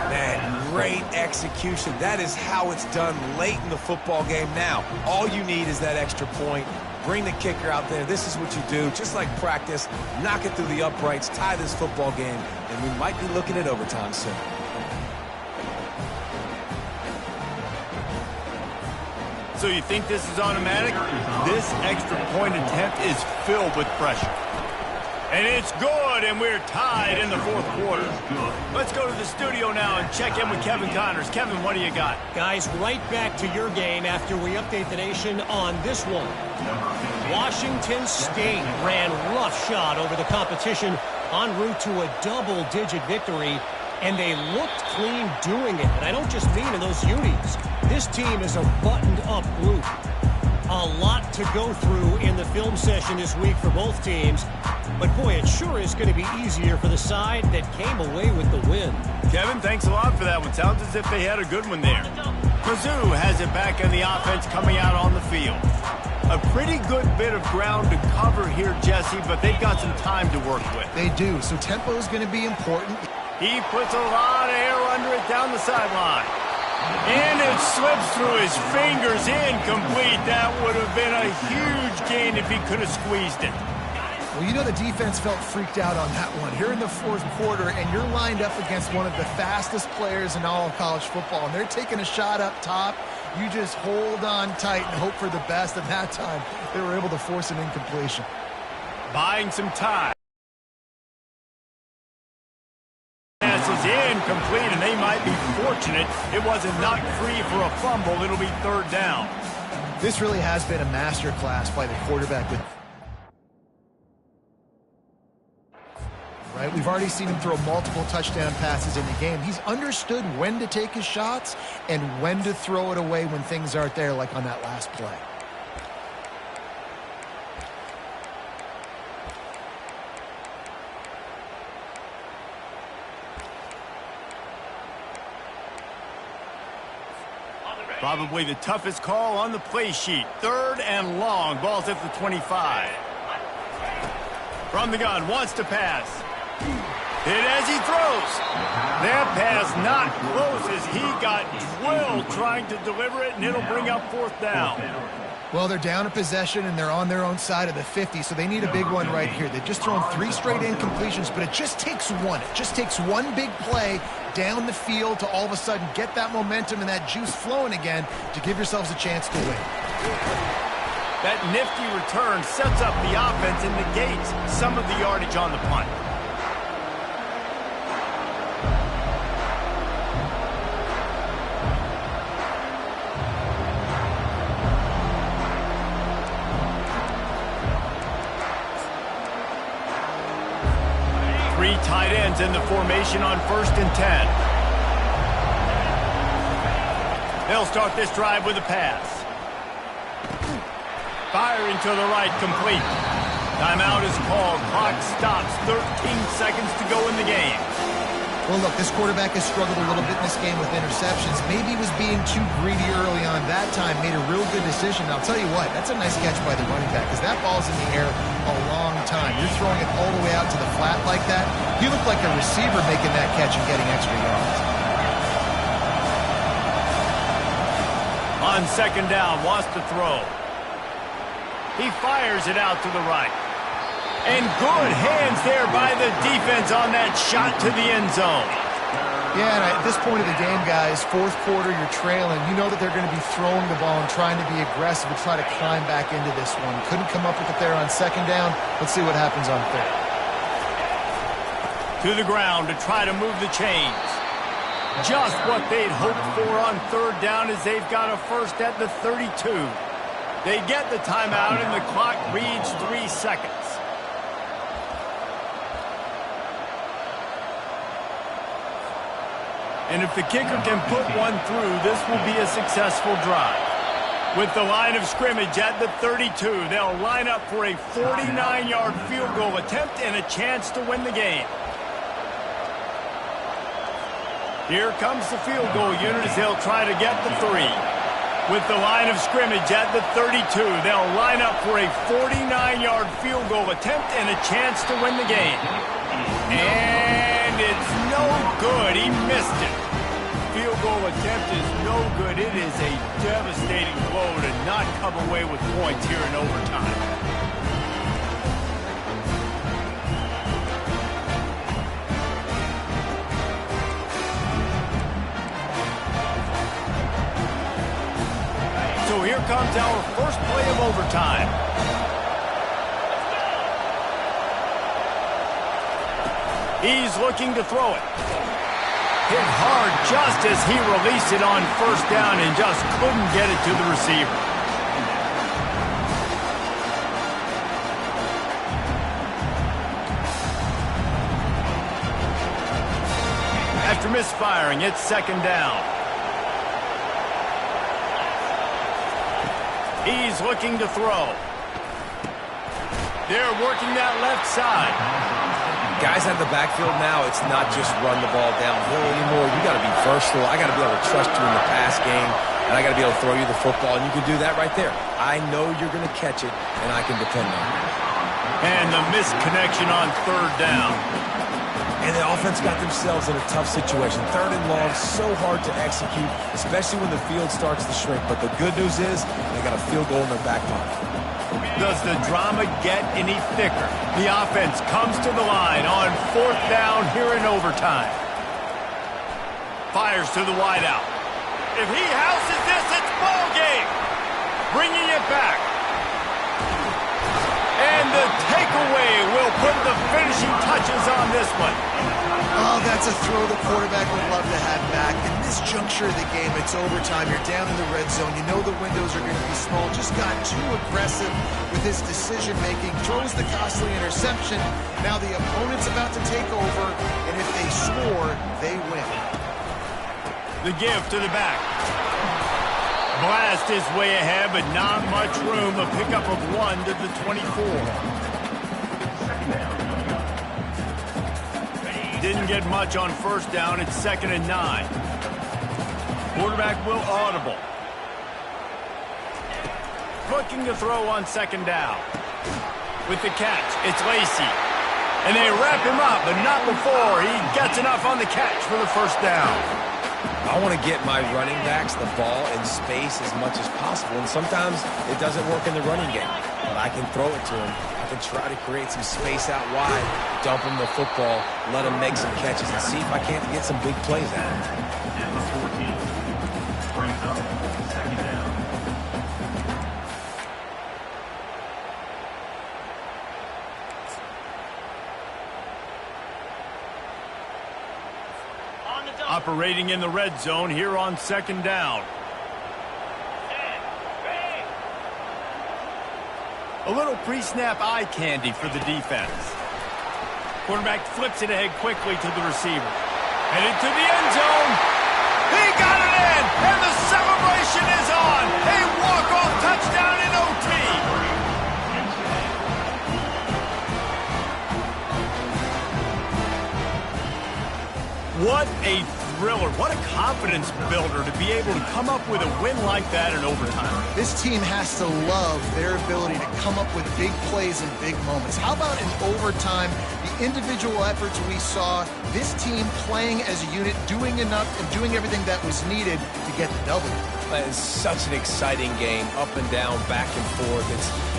Man, great execution. That is how it's done late in the football game. Now, all you need is that extra point. Bring the kicker out there. This is what you do. Just like practice, knock it through the uprights, tie this football game, and we might be looking at overtime soon. So you think this is automatic? This extra point attempt is filled with pressure. And it's good, and we're tied in the 4th quarter. Let's go to the studio now and check in with Kevin Connors. Kevin, what do you got? Guys, right back to your game after we update the nation on this one. Washington State ran roughshod over the competition en route to a double-digit victory, and they looked clean doing it. And I don't just mean in those unis. This team is a buttoned-up group. A lot to go through in the film session this week for both teams. But, boy, it sure is going to be easier for the side that came away with the win. Kevin, thanks a lot for that one. Sounds as if they had a good one there. Mizzou has it back in the offense coming out on the field. A pretty good bit of ground to cover here, Jesse, but they've got some time to work with. They do, so tempo is going to be important. He puts a lot of air under it down the sideline. And it slips through his fingers, incomplete. That would have been a huge gain if he could have squeezed it. Well, you know the defense felt freaked out on that one. Here in the fourth quarter, and you're lined up against one of the fastest players in all of college football, and they're taking a shot up top. You just hold on tight and hope for the best, and that time they were able to force an incompletion. Buying some time. Pass is incomplete, and they might be fortunate it wasn't knocked free for a fumble. It'll be third down. This really has been a master class by the quarterback with... Right? We've already seen him throw multiple touchdown passes in the game. He's understood when to take his shots and when to throw it away when things aren't there, like on that last play. Probably the toughest call on the play sheet. Third and long. Ball's at the 25. From the gun, wants to pass. Hit as he throws. That pass not close as he got drilled trying to deliver it, and it'll bring up fourth down. Well, they're down a possession, and they're on their own side of the 50, so they need a big one right here. They've just thrown 3 straight incompletions, but it just takes one. It just takes one big play down the field to all of a sudden get that momentum and that juice flowing again to give yourselves a chance to win. That nifty return sets up the offense and negates some of the yardage on the punt. Three tight ends in the formation on 1st and 10. They'll start this drive with a pass. Firing to the right, complete. Timeout is called. Clock stops. 13 seconds to go in the game. Well, look, this quarterback has struggled a little bit in this game with interceptions. Maybe he was being too greedy early on. That time made a real good decision. And I'll tell you what, that's a nice catch by the running back because that ball's in the air a long time. You're throwing it all the way out to the flat like that. You look like a receiver making that catch and getting extra yards. On 2nd down, wants to throw. He fires it out to the right. And good hands there by the defense on that shot to the end zone. Yeah, and at this point of the game, guys, 4th quarter, you're trailing. You know that they're going to be throwing the ball and trying to be aggressive and try to climb back into this one. Couldn't come up with it there on 2nd down. Let's see what happens on 3rd. To the ground to try to move the chains. Just what they'd hoped for on 3rd down as they've got a first at the 32. They get the timeout and the clock reads 3 seconds. And if the kicker can put one through, this will be a successful drive. With the line of scrimmage at the 32, they'll line up for a 49-yard field goal attempt and a chance to win the game. Here comes the field goal unit as they'll try to get the 3. With the line of scrimmage at the 32, they'll line up for a 49-yard field goal attempt and a chance to win the game. And it's no good. He missed it. Field goal attempt is no good. It is a devastating blow to not come away with points here in overtime. So here comes our first play of overtime. He's looking to throw it. Hit hard just as he released it on 1st down and just couldn't get it to the receiver. After misfiring, it's 2nd down. He's looking to throw. They're working that left side. Guys out of the backfield now, it's not just run the ball downhill anymore. You got to be versatile. I got to be able to trust you in the pass game, and I got to be able to throw you the football, and you can do that right there. I know you're going to catch it, and I can depend on it. And the misconnection on 3rd down. And the offense got themselves in a tough situation. 3rd and long, so hard to execute, especially when the field starts to shrink. But the good news is they got a field goal in their back pocket. Does the drama get any thicker? The offense comes to the line on 4th down here in overtime. Fires to the wideout. If he houses this, it's ball game. Bringing it back. And the takeaway will put the finishing touches on this one. Oh, that's a throw the quarterback would love to have back. In this juncture of the game, it's overtime. You're down in the red zone. You know the windows are going to be small. Just got too aggressive with his decision-making. Throws the costly interception. Now the opponent's about to take over, and if they score, they win. The give to the back. Blast his way ahead, but not much room. A pickup of 1 to the 24. Didn't get much on 1st down. It's 2nd and 9. Quarterback will audible. Looking to throw on 2nd down. With the catch, it's Lacey. And they wrap him up, but not before he gets enough on the catch for the 1st down. I want to get my running backs the ball in space as much as possible, and sometimes it doesn't work in the running game, but I can throw it to him. I can try to create some space out wide, dump him the football, let him make some catches, and see if I can't get some big plays out of him. Brings up 2nd down. Operating in the red zone here on 2nd down. A little pre-snap eye candy for the defense. Quarterback flips it ahead quickly to the receiver. Headed to the end zone. He got it in, and the celebration is on. A walk-off touchdown in OT. What a thriller. What a confidence builder to be able to come up with a win like that in overtime. This team has to love their ability to come up with big plays and big moments. How about in overtime, the individual efforts we saw, this team playing as a unit, doing enough and doing everything that was needed to get the W. It's such an exciting game, up and down, back and forth.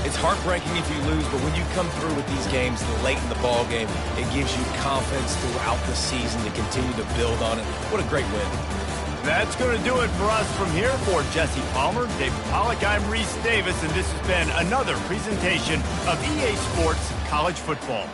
It's heartbreaking if you lose, but when you come through with these games late in the ball game, it gives you confidence throughout the season to continue to build on it. What a great win. That's going to do it for us from here. For Jesse Palmer, David Pollack, I'm Reese Davis, and this has been another presentation of EA Sports College Football.